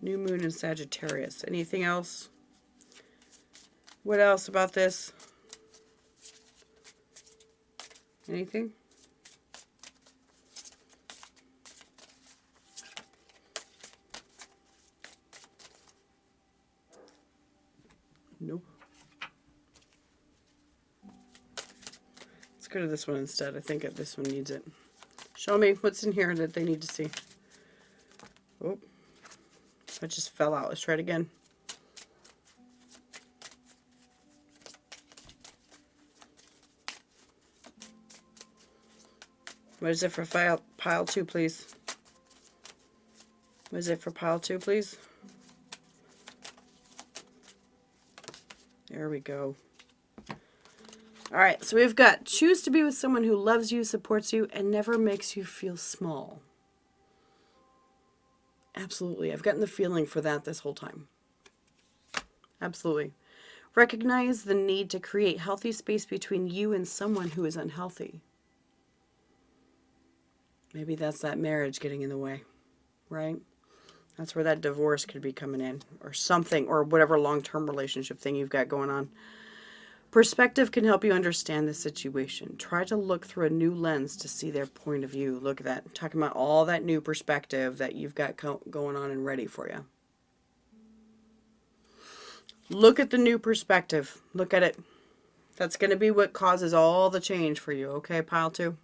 New moon in Sagittarius. Anything else? What else about this? Anything? Nope. Let's go to this one instead. I think this one needs it. Show me what's in here that they need to see. Oh, that just fell out. Let's try it again. What is it for pile 2, please? What is it for pile 2, please? There we go. All right, so we've got choose to be with someone who loves you, supports you, and never makes you feel small. Absolutely. I've gotten the feeling for that this whole time. Absolutely. Recognize the need to create healthy space between you and someone who is unhealthy. Maybe that's that marriage getting in the way, right? That's where that divorce could be coming in, or something, or whatever long-term relationship thing you've got going on. Perspective can help you understand the situation. Try to look through a new lens to see their point of view. Look at that. I'm talking about all that new perspective that you've got going on and ready for you. Look at the new perspective. Look at it. That's going to be what causes all the change for you. Okay, pile 2?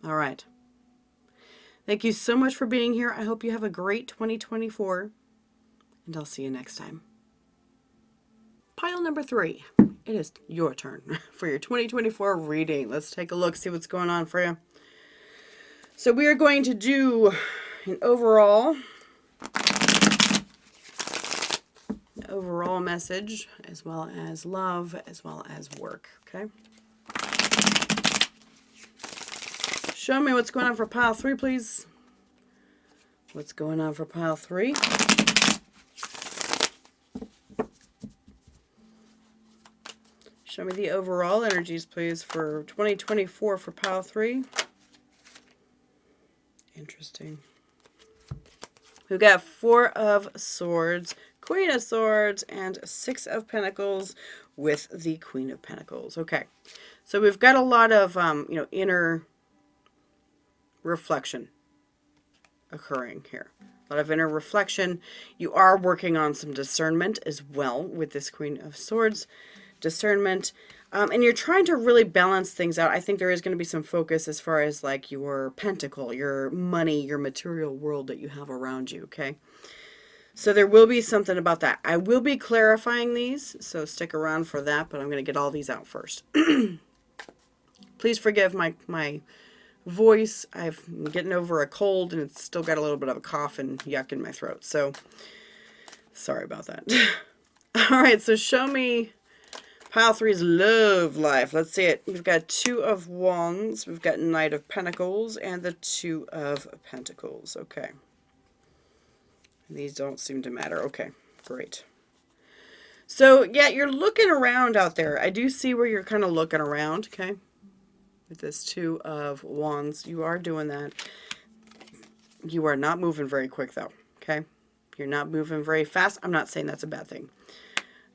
All right. Thank you so much for being here. I hope you have a great 2024, and I'll see you next time. Pile number 3. It is your turn for your 2024 reading. Let's take a look, see what's going on for you. So we are going to do an overall message, as well as love, as well as work, okay? Show me what's going on for pile 3, please. What's going on for pile 3? Show me the overall energies, please, for 2024 for pile 3. Interesting. We've got 4 of Swords, Queen of Swords, and 6 of Pentacles with the Queen of Pentacles. Okay, so we've got a lot of, inner reflection occurring here. A lot of inner reflection. You are working on some discernment as well with this Queen of Swords. Discernment. And you're trying to really balance things out. I think there is going to be some focus as far as like your pentacle, your money, your material world that you have around you, okay? So there will be something about that. I will be clarifying these, so stick around for that, but I'm going to get all these out first. Please forgive my voice. I'm getting over a cold, and it's still got a little bit of a cough and yuck in my throat, so sorry about that. All right, so show me pile 3's love life. Let's see it. We've got 2 of Wands. We've got Knight of Pentacles and the 2 of Pentacles. Okay. These don't seem to matter. Okay, great. So, yeah, you're looking around out there. I do see where you're kind of looking around, okay? With this 2 of Wands. You are doing that. You are not moving very quick, though, okay? You're not moving very fast. I'm not saying that's a bad thing.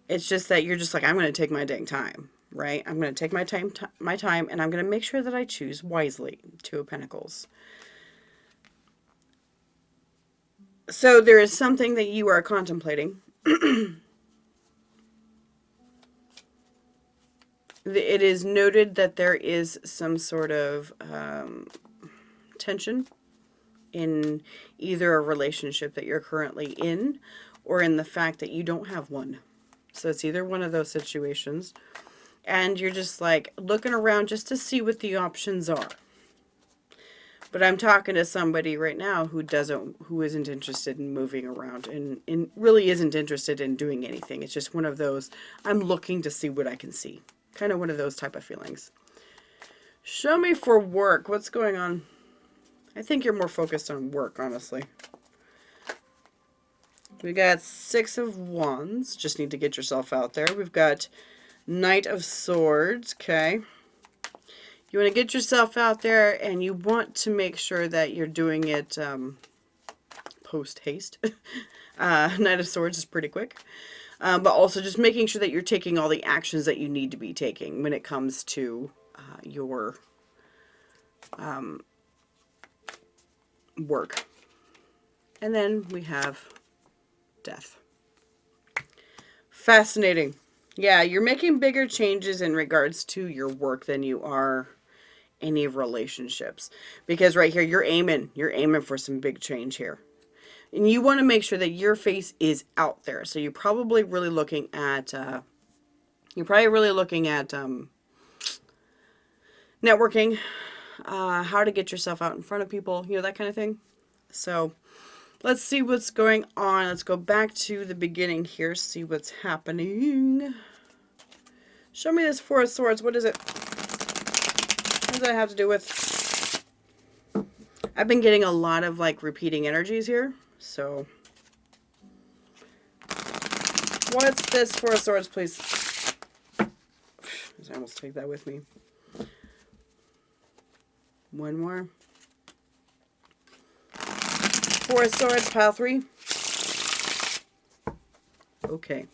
It's just that you're just like, I'm going to take my dang time, right? I'm going to take my time, and I'm going to make sure that I choose wisely. 2 of Pentacles. So there is something that you are contemplating. It is noted that there is some sort of tension in either a relationship that you're currently in or in the fact that you don't have one. So it's either one of those situations. And you're just like looking around just to see what the options are. But I'm talking to somebody right now who isn't interested in moving around and really isn't interested in doing anything. It's just one of those, I'm looking to see what I can see. Kind of one of those type of feelings. Show me for work. What's going on? I think you're more focused on work, honestly. We got 6 of Wands. Just need to get yourself out there. We've got Knight of Swords. Okay. You want to get yourself out there, and you want to make sure that you're doing it post-haste. Knight of Swords is pretty quick. But also just making sure that you're taking all the actions that you need to be taking when it comes to your work. And then we have Death. Fascinating. Yeah, you're making bigger changes in regards to your work than you are any relationships. Because right here, you're aiming for some big change here. And you want to make sure that your face is out there. So you're probably really looking at, networking, how to get yourself out in front of people, that kind of thing. So let's see what's going on. Let's go back to the beginning here, see what's happening. Show me this 4 of Swords. What is it? What does that have to do with? I've been getting a lot of like repeating energies here. So what's this 4 of Swords, please? I almost take that with me. One more. 4 of Swords, pile 3. Okay.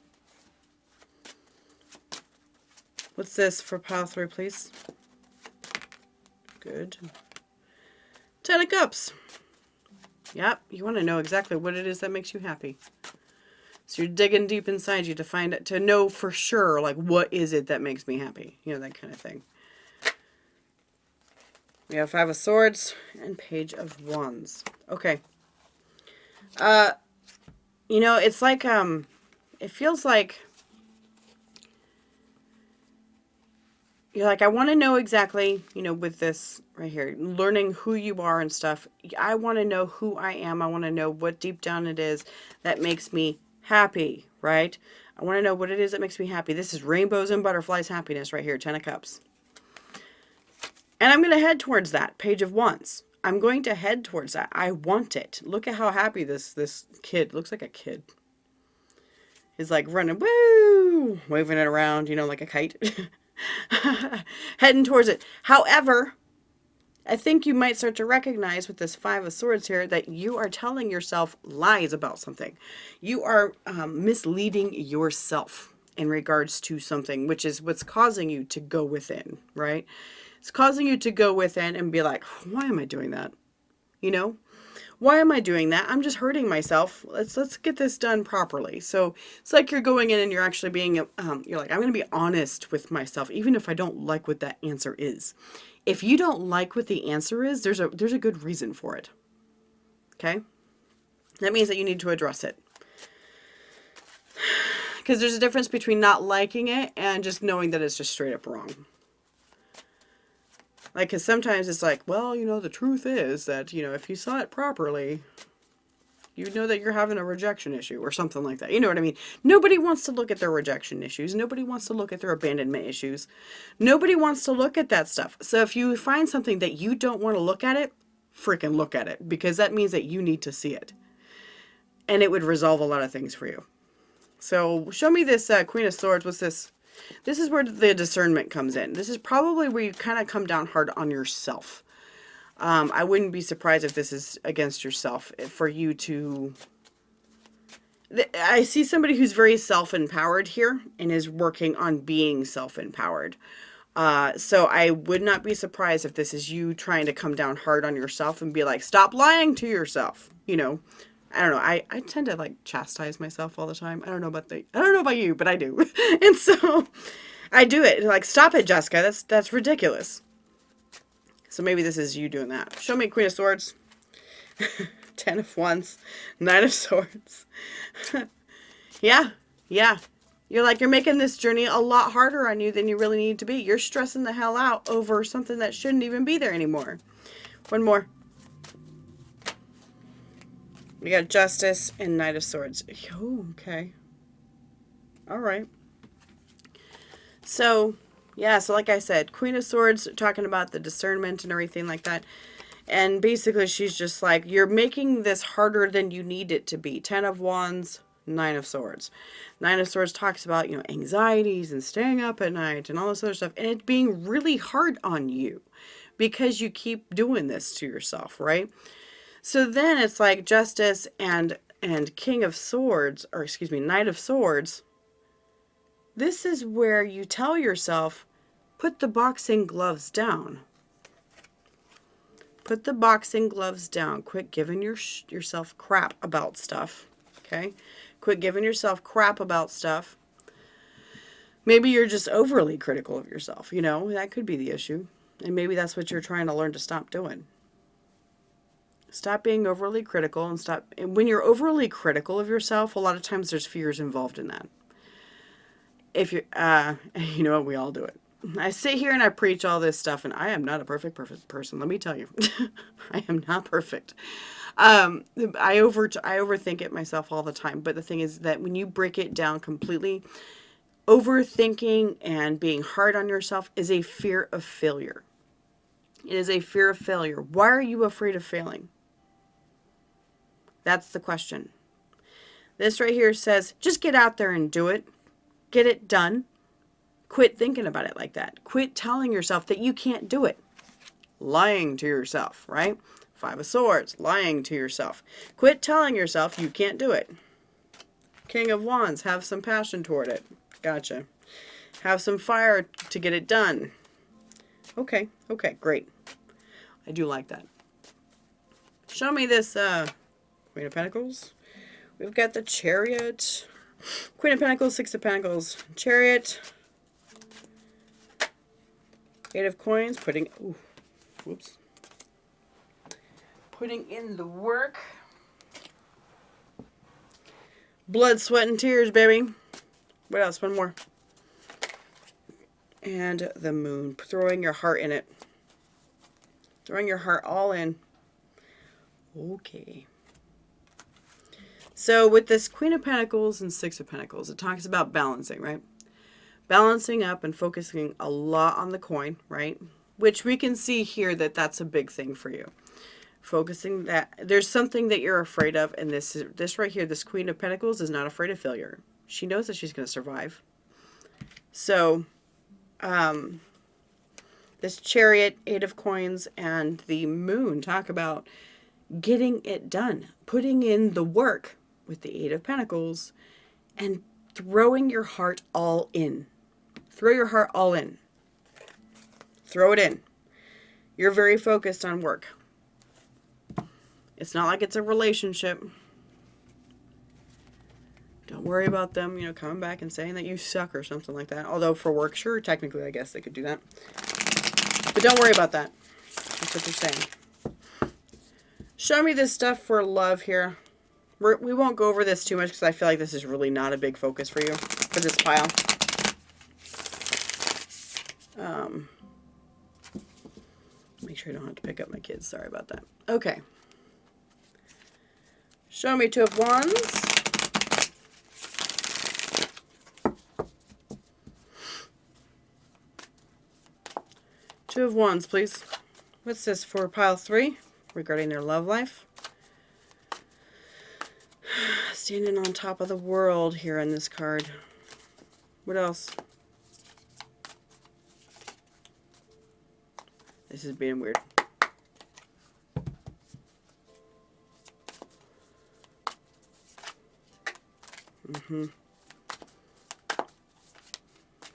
What's this for pile 3, please? Good. 10 of Cups. Yep, you want to know exactly what it is that makes you happy. So you're digging deep inside you to find it, to know for sure, like, what is it that makes me happy? That kind of thing. We have 5 of Swords and Page of Wands. Okay. It's like, it feels like you're like, I want to know exactly, you know, with this right here, learning who you are and stuff. I want to know who I am. I want to know what deep down it is that makes me happy, right? I want to know what it is that makes me happy. This is rainbows and butterflies happiness right here, 10 of Cups. And I'm going to head towards that, Page of Wands. I'm going to head towards that. I want it. Look at how happy this kid, looks like a kid. He's like running, woo, waving it around, you know, like a kite. Heading towards it. However, I think you might start to recognize with this Five of Swords here that you are telling yourself lies about something. You are misleading yourself in regards to something, which is what's causing you to go within, right? It's causing you to go within and be like, why am I doing that? You know? Why am I doing that? I'm just hurting myself. Let's get this done properly. So it's like you're going in and you're actually being, you're like, I'm going to be honest with myself, even if I don't like what that answer is. If you don't like what the answer is, there's a good reason for it. Okay? That means that you need to address it. Because there's a difference between not liking it and just knowing that it's just straight up wrong. Like, because sometimes it's like, well, you know, the truth is that, you know, if you saw it properly, you know that you're having a rejection issue or something like that. You know what I mean? Nobody wants to look at their rejection issues. Nobody wants to look at their abandonment issues. Nobody wants to look at that stuff. So if you find something that you don't want to look at it, freaking look at it. Because that means that you need to see it. And it would resolve a lot of things for you. So show me this Queen of Swords. What's this? This is where the discernment comes in. This is probably where you kind of come down hard on yourself. I wouldn't be surprised if this is against yourself, for you to... I see somebody who's very self-empowered here and is working on being self-empowered. So I would not be surprised if this is you trying to come down hard on yourself and be like, stop lying to yourself, you know. I don't know. I tend to like chastise myself all the time. I don't know about you, but I do. And so I do it. Like, stop it, Jessica. That's ridiculous. So maybe this is you doing that. Show me Queen of Swords. 10 of Wands. 9 of Swords. Yeah. You're like, you're making this journey a lot harder on you than you really need to be. You're stressing the hell out over something that shouldn't even be there anymore. One more. We got Justice and Knight of Swords. Oh, okay. All right. So, yeah, so like I said, Queen of Swords, talking about the discernment and everything like that. And basically she's just like, you're making this harder than you need it to be. 10 of Wands, 9 of Swords. 9 of Swords talks about, you know, anxieties and staying up at night and all this other stuff. And it being really hard on you because you keep doing this to yourself, right? So then it's like Justice and King of Swords, or excuse me, Knight of Swords. This is where you tell yourself, put the boxing gloves down. Put the boxing gloves down. Quit giving yourself crap about stuff. Okay? Quit giving yourself crap about stuff. Maybe you're just overly critical of yourself. You know, that could be the issue. And maybe that's what you're trying to learn to stop doing. Stop being overly critical and stop. When you're overly critical of yourself, a lot of times there's fears involved in that. If you, you know what, we all do it. I sit here and I preach all this stuff, and I am not a perfect person. Let me tell you, I am not perfect. I overthink it myself all the time. But the thing is that when you break it down completely, overthinking and being hard on yourself is a fear of failure. It is a fear of failure. Why are you afraid of failing? That's the question. This right here says, just get out there and do it. Get it done. Quit thinking about it like that. Quit telling yourself that you can't do it. Lying to yourself, right? 5 of Swords, lying to yourself. Quit telling yourself you can't do it. King of Wands, have some passion toward it. Gotcha. Have some fire to get it done. Okay, great. I do like that. Show me this Queen of Pentacles. We've got the Chariot. Queen of Pentacles, 6 of Pentacles. Chariot. 8 of Coins. Putting in the work. Blood, sweat, and tears, baby. What else? One more. And the Moon. Throwing your heart in it. Throwing your heart all in. Okay. So with this Queen of Pentacles and Six of Pentacles, it talks about balancing, right? Balancing up and focusing a lot on the coin, right? Which we can see here that that's a big thing for you. Focusing that there's something that you're afraid of, and this right here, this Queen of Pentacles is not afraid of failure. She knows that she's going to survive. So, this Chariot, Eight of Coins, and the Moon talk about getting it done, putting in the work with the Eight of Pentacles, and throwing your heart all in. Throw your heart all in. Throw it in. You're very focused on work. It's not like it's a relationship. Don't worry about them, coming back and saying that you suck or something like that. Although for work, sure, technically, I guess they could do that. But don't worry about that. That's what they're saying. Show me this stuff for love here. We won't go over this too much because I feel like this is really not a big focus for you, for this pile. Make sure I don't have to pick up my kids. Sorry about that. Okay. Show me Two of Wands. Two of Wands, please. What's this for pile 3 regarding their love life? Standing on top of the world here in this card. What else? This is being weird.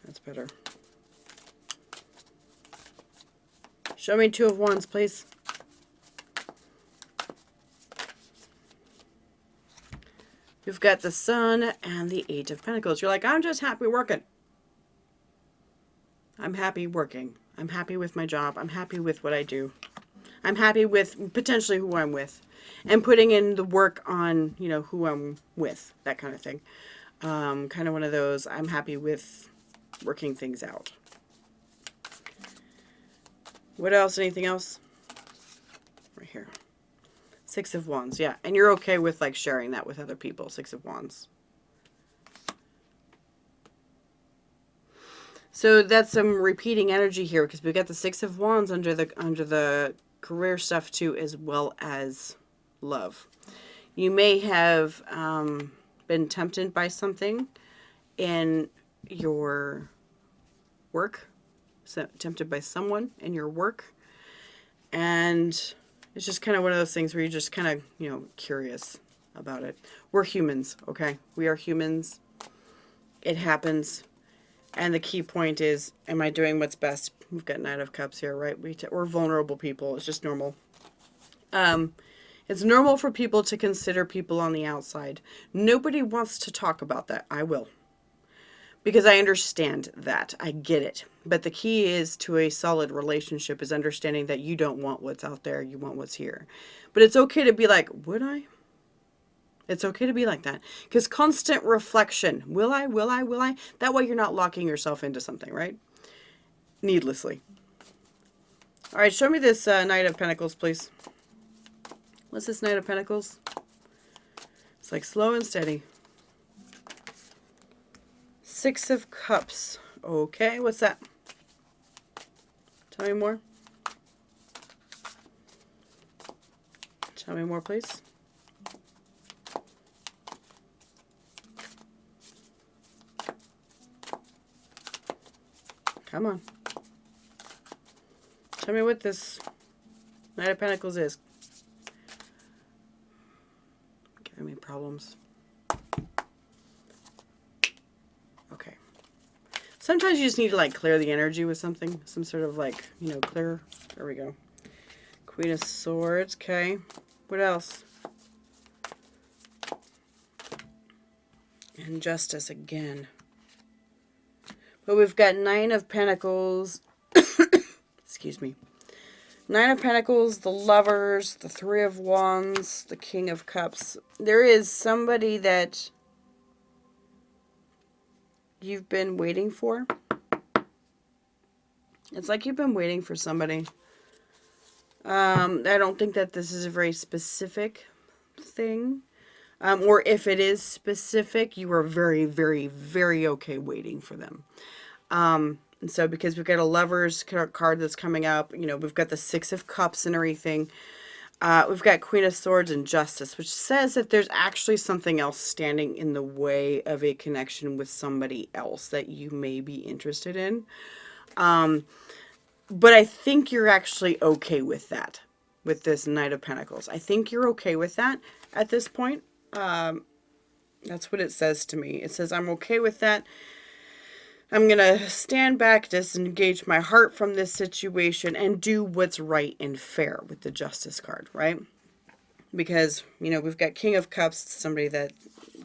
That's better. Show me Two of Wands, please. You've got the Sun and the Eight of Pentacles. You're like, I'm just happy working. I'm happy working. I'm happy with my job. I'm happy with what I do. I'm happy with potentially who I'm with. And putting in the work on, who I'm with. That kind of thing. Kind of one of those, I'm happy with working things out. What else? Anything else? Right here. Six of Wands, yeah. And you're okay with like sharing that with other people. Six of Wands. So that's some repeating energy here because we got the Six of Wands under the career stuff too, as well as love. You may have been tempted by something in your work, tempted by someone in your work, and it's just kind of one of those things where you're just kind of, curious about it. We're humans, okay? We are humans. It happens. And the key point is, am I doing what's best? We've got Knight of Cups here, right? We're vulnerable people. It's just normal. It's normal for people to consider people on the outside. Nobody wants to talk about that. I will. Because I understand that. I get it. But the key is to a solid relationship is understanding that you don't want what's out there. You want what's here. But it's okay to be like, would I? It's okay to be like that. Because constant reflection. Will I? Will I? Will I? That way you're not locking yourself into something, right? Needlessly. All right, show me this Knight of Pentacles, please. What's this Knight of Pentacles? It's like slow and steady. Six of Cups. Okay, what's that? Tell me more. Tell me more, please. Come on. Tell me what this Knight of Pentacles is. Giving me problems. Okay. Sometimes you just need to like clear the energy with something. Some sort of like, clear. There we go. Queen of Swords. Okay. What else? And Justice again. But we've got Nine of Pentacles. Excuse me. Nine of Pentacles, the Lovers, the Three of Wands, the King of Cups. There is somebody that you've been waiting for. It's like you've been waiting for somebody. I don't think that this is a very specific thing. Or if it is specific, you are very, very, very okay waiting for them. And so because we've got a Lover's card that's coming up, you know, we've got the Six of Cups and everything. We've got Queen of Swords and Justice, which says that there's actually something else standing in the way of a connection with somebody else that you may be interested in. But I think you're actually okay with that, with this Knight of Pentacles. I think you're okay with that at this point. That's what it says to me. It says, I'm okay with that. I'm going to stand back, disengage my heart from this situation, and do what's right and fair with the Justice card, right? Because, you know, we've got King of Cups, somebody that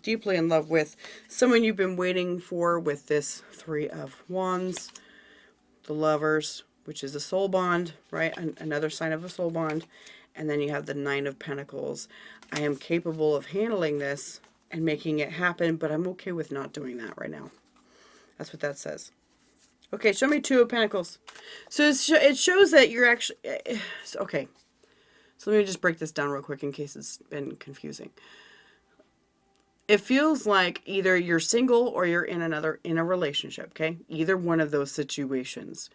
deeply in love with, someone you've been waiting for with this Three of Wands, the Lovers, which is a soul bond, right? Another sign of a soul bond. And then you have the Nine of Pentacles. I am capable of handling this and making it happen, but I'm okay with not doing that right now. That's what that says. Okay, show me Two of Pentacles. So it shows that you're actually... Okay. So let me just break this down real quick in case it's been confusing. It feels like either you're single or you're in a relationship, okay? Either one of those situations.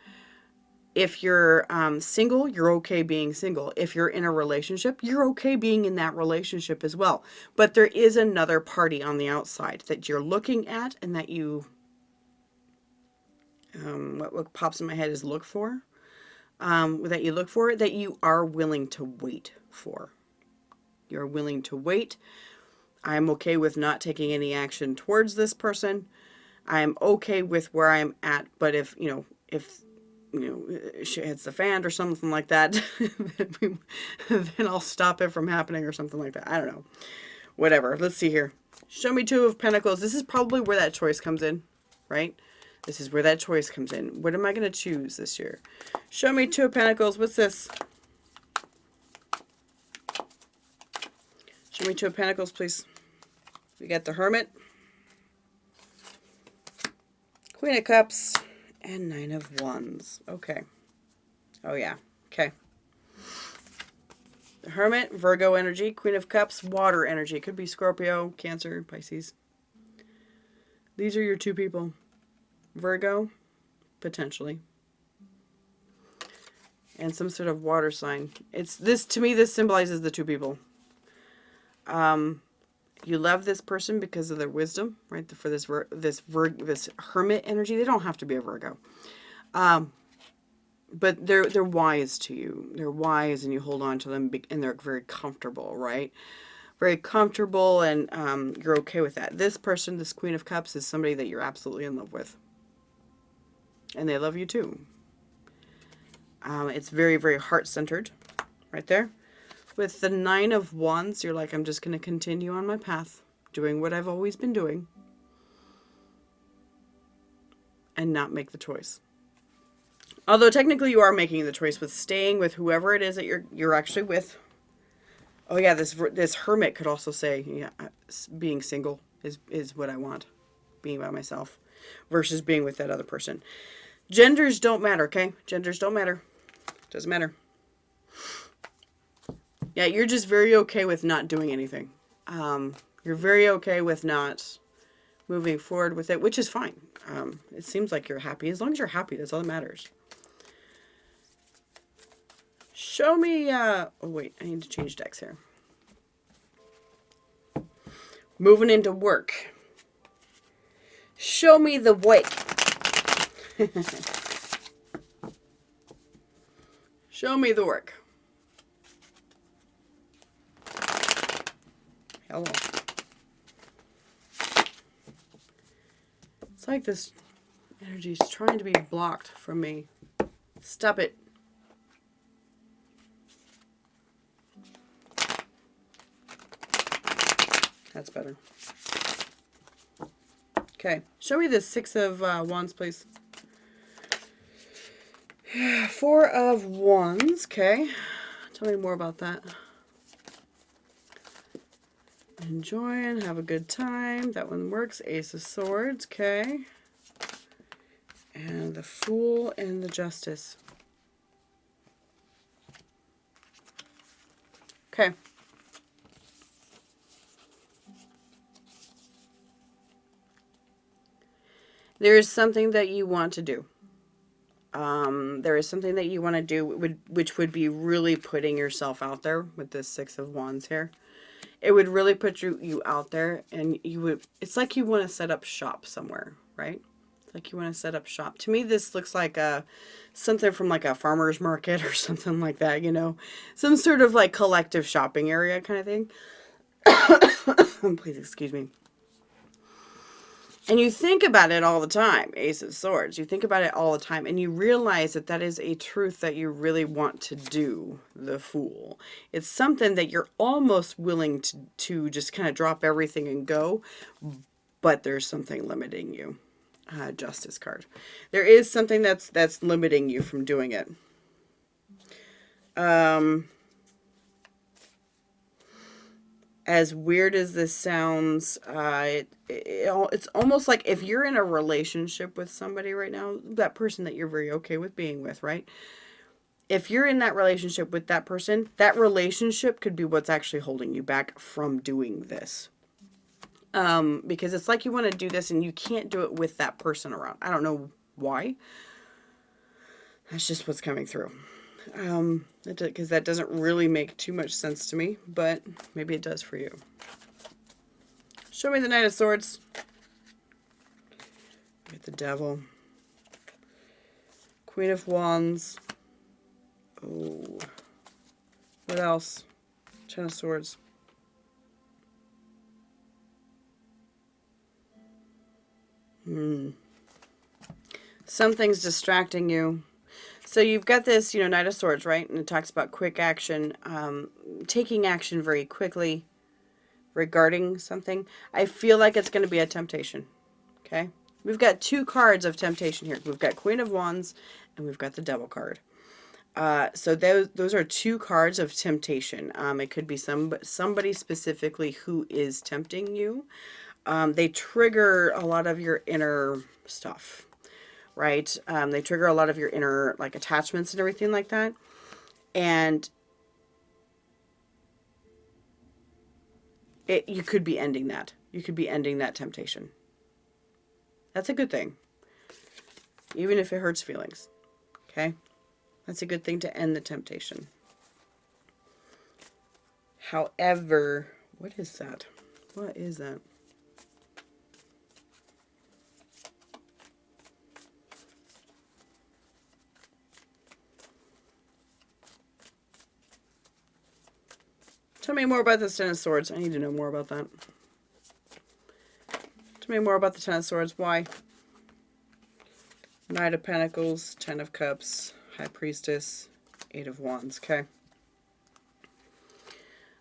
If you're single, you're okay being single. If you're in a relationship, you're okay being in that relationship as well. But there is another party on the outside that you're looking at and that you... what pops in my head is look for. That you look for, that you are willing to wait for. You're willing to wait. I'm okay with not taking any action towards this person. I'm okay with where I'm at, but if shit hits the fan or something like that, then I'll stop it from happening or something like that. I don't know. Whatever. Let's see here. Show me Two of Pentacles. This is probably where that choice comes in, right? This is where that choice comes in. What am I going to choose this year? Show me Two of Pentacles. What's this? Show me Two of Pentacles, please. We got the Hermit, Queen of Cups, and Nine of Wands. Okay. Oh, yeah. Okay. The Hermit, Virgo energy, Queen of Cups, water energy. It could be Scorpio, Cancer, Pisces. These are your two people. Virgo, potentially. And some sort of water sign. It's this, to me, this symbolizes the two people. You love this person because of their wisdom, right? For this Hermit energy. They don't have to be a Virgo. But they're wise to you. They're wise and you hold on to them and they're very comfortable, right? Very comfortable and you're okay with that. This person, this Queen of Cups, is somebody that you're absolutely in love with. And they love you too. It's very, very heart-centered right there. With the Nine of Wands, you're like, I'm just going to continue on my path, doing what I've always been doing, and not make the choice. Although technically you are making the choice with staying with whoever it is that you're actually with. Oh yeah, this Hermit could also say, yeah, being single is what I want, being by myself, versus being with that other person. Genders don't matter, okay? Genders don't matter. Doesn't matter. Yeah, you're just very okay with not doing anything. You're very okay with not moving forward with it, which is fine. It seems like you're happy. As long as you're happy, that's all that matters. Show me... oh, wait. I need to change decks here. Moving into work. Show me the wake. Show me the work. Hello. It's like this energy is trying to be blocked from me. Stop it. That's better. Okay. Show me the Six of Wands, please. Four of Wands. Okay. Tell me more about that. Enjoy and have a good time. That one works. Ace of Swords. Okay. And the Fool and the Justice. Okay. There is something that you want to do. There is something that you want to do, which would be really putting yourself out there with this Six of Wands here. It would really put you out there, and you would, it's like you want to set up shop somewhere, right? It's like you want to set up shop. To me, this looks like something from like a farmer's market or something like that, you know, some sort of like collective shopping area kind of thing. Please excuse me. And you think about it all the time, Ace of Swords. You think about it all the time, and you realize that that is a truth that you really want to do, the Fool. It's something that you're almost willing to just kind of drop everything and go, but there's something limiting you. Justice card. There is something that's limiting you from doing it. As weird as this sounds, it's almost like if you're in a relationship with somebody right now, that person that you're very okay with being with, right? If you're in that relationship with that person, that relationship could be what's actually holding you back from doing this. Because it's like you want to do this and you can't do it with that person around. I don't know why. That's just what's coming through. Because that doesn't really make too much sense to me, but maybe it does for you. Show me the Knight of Swords. Get the Devil. Queen of Wands. Oh. What else? Ten of Swords. Something's distracting you. So you've got this, Knight of Swords, right? And it talks about quick action, taking action very quickly regarding something. I feel like it's going to be a temptation, okay? We've got two cards of temptation here. We've got Queen of Wands and we've got the Devil card. So those are two cards of temptation. It could be somebody specifically who is tempting you. They trigger a lot of your inner stuff. Right? They trigger a lot of your inner like attachments and everything like that. And you could be ending that. You could be ending that temptation. That's a good thing. Even if it hurts feelings. Okay? That's a good thing to end the temptation. However, what is that? What is that? Tell me more about this Ten of Swords. I need to know more about that. Tell me more about the Ten of Swords. Why? Knight of Pentacles, Ten of Cups, High Priestess, Eight of Wands. Okay.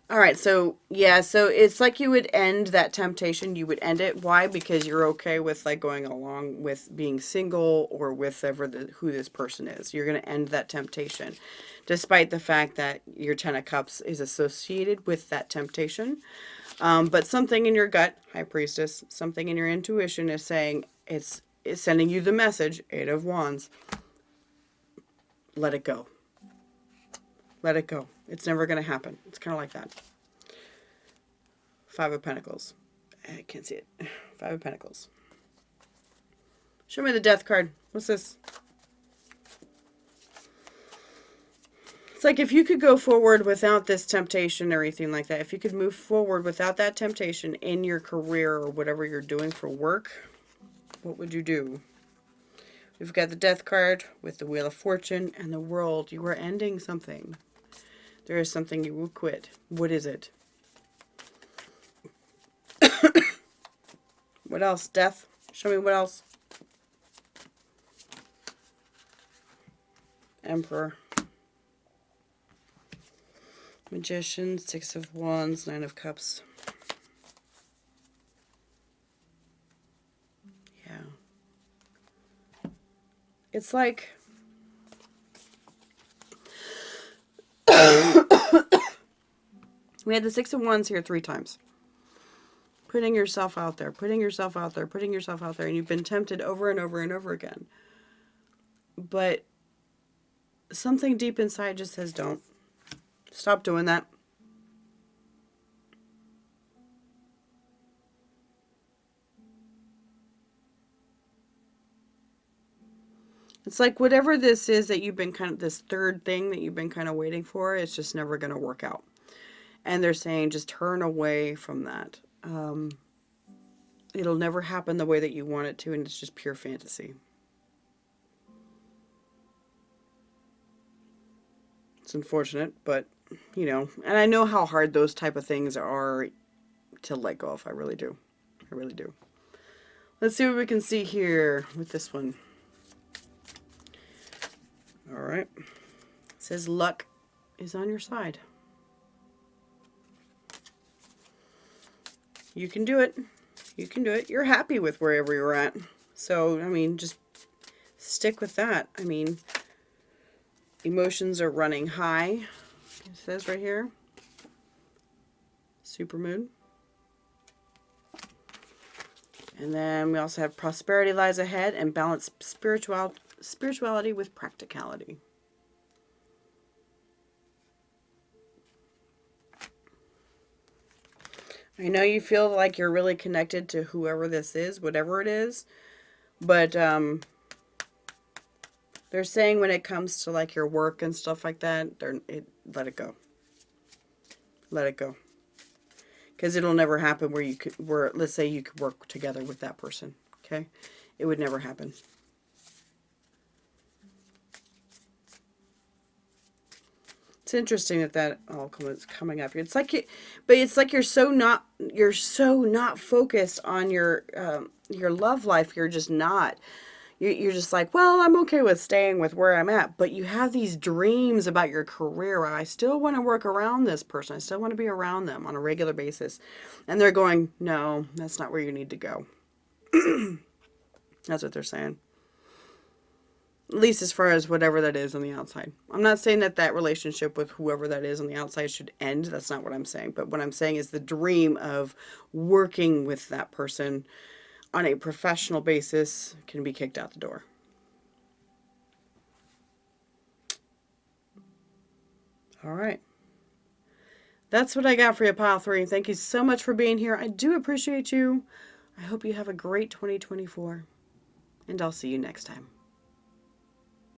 All right. So, yeah. So, it's like you would end that temptation. You would end it. Why? Because you're okay with like going along with being single or with who this person is. You're going to end that temptation. Despite the fact that your Ten of Cups is associated with that temptation. But something in your gut, High Priestess, something in your intuition is saying, it's sending you the message, Eight of Wands. Let it go. Let it go. It's never going to happen. It's kind of like that. Five of Pentacles. I can't see it. Five of Pentacles. Show me the Death card. What's this? It's like if you could go forward without this temptation or anything like that, if you could move forward without that temptation in your career or whatever you're doing for work, what would you do? We've got the Death card with the Wheel of Fortune and the World. You are ending something. There is something you will quit. What is it? What else? Death. Show me what else. Emperor. Magician, Six of Wands, Nine of Cups. Yeah. It's like we had the Six of Wands here 3 times. Putting yourself out there, putting yourself out there, putting yourself out there, and you've been tempted over and over and over again. but something deep inside just says don't. Stop doing that. It's like whatever this is that you've been kind of, this third thing that you've been kind of waiting for, it's just never going to work out. And they're saying just turn away from that. It'll never happen the way that you want it to, and it's just pure fantasy. It's unfortunate, but, you know, and I know how hard those type of things are to let go of. I really do. I really do. Let's see what we can see here with this one. All right. It says luck is on your side. You can do it. You can do it. You're happy with wherever you're at. So, I mean, just stick with that. I mean, emotions are running high. It says right here. Supermoon. And then we also have prosperity lies ahead and balance spirituality with practicality. I know you feel like you're really connected to whoever this is, whatever it is, but they're saying when it comes to like your work and stuff like that, let it go. Let it go. Because it'll never happen where let's say you could work together with that person, okay? It would never happen. It's interesting that all is coming up. It's like you're so not focused on your love life. You're just not. You're just like, well, I'm okay with staying with where I'm at, but you have these dreams about your career. I still want to work around this person. I still want to be around them on a regular basis. And they're going, no, that's not where you need to go. That's what they're saying. At least as far as whatever that is on the outside. I'm not saying that relationship with whoever that is on the outside should end. That's not what I'm saying. But what I'm saying is the dream of working with that person on a professional basis can be kicked out the door. All right. That's what I got for you, Pile 3. Thank you so much for being here. I do appreciate you. I hope you have a great 2024. And I'll see you next time.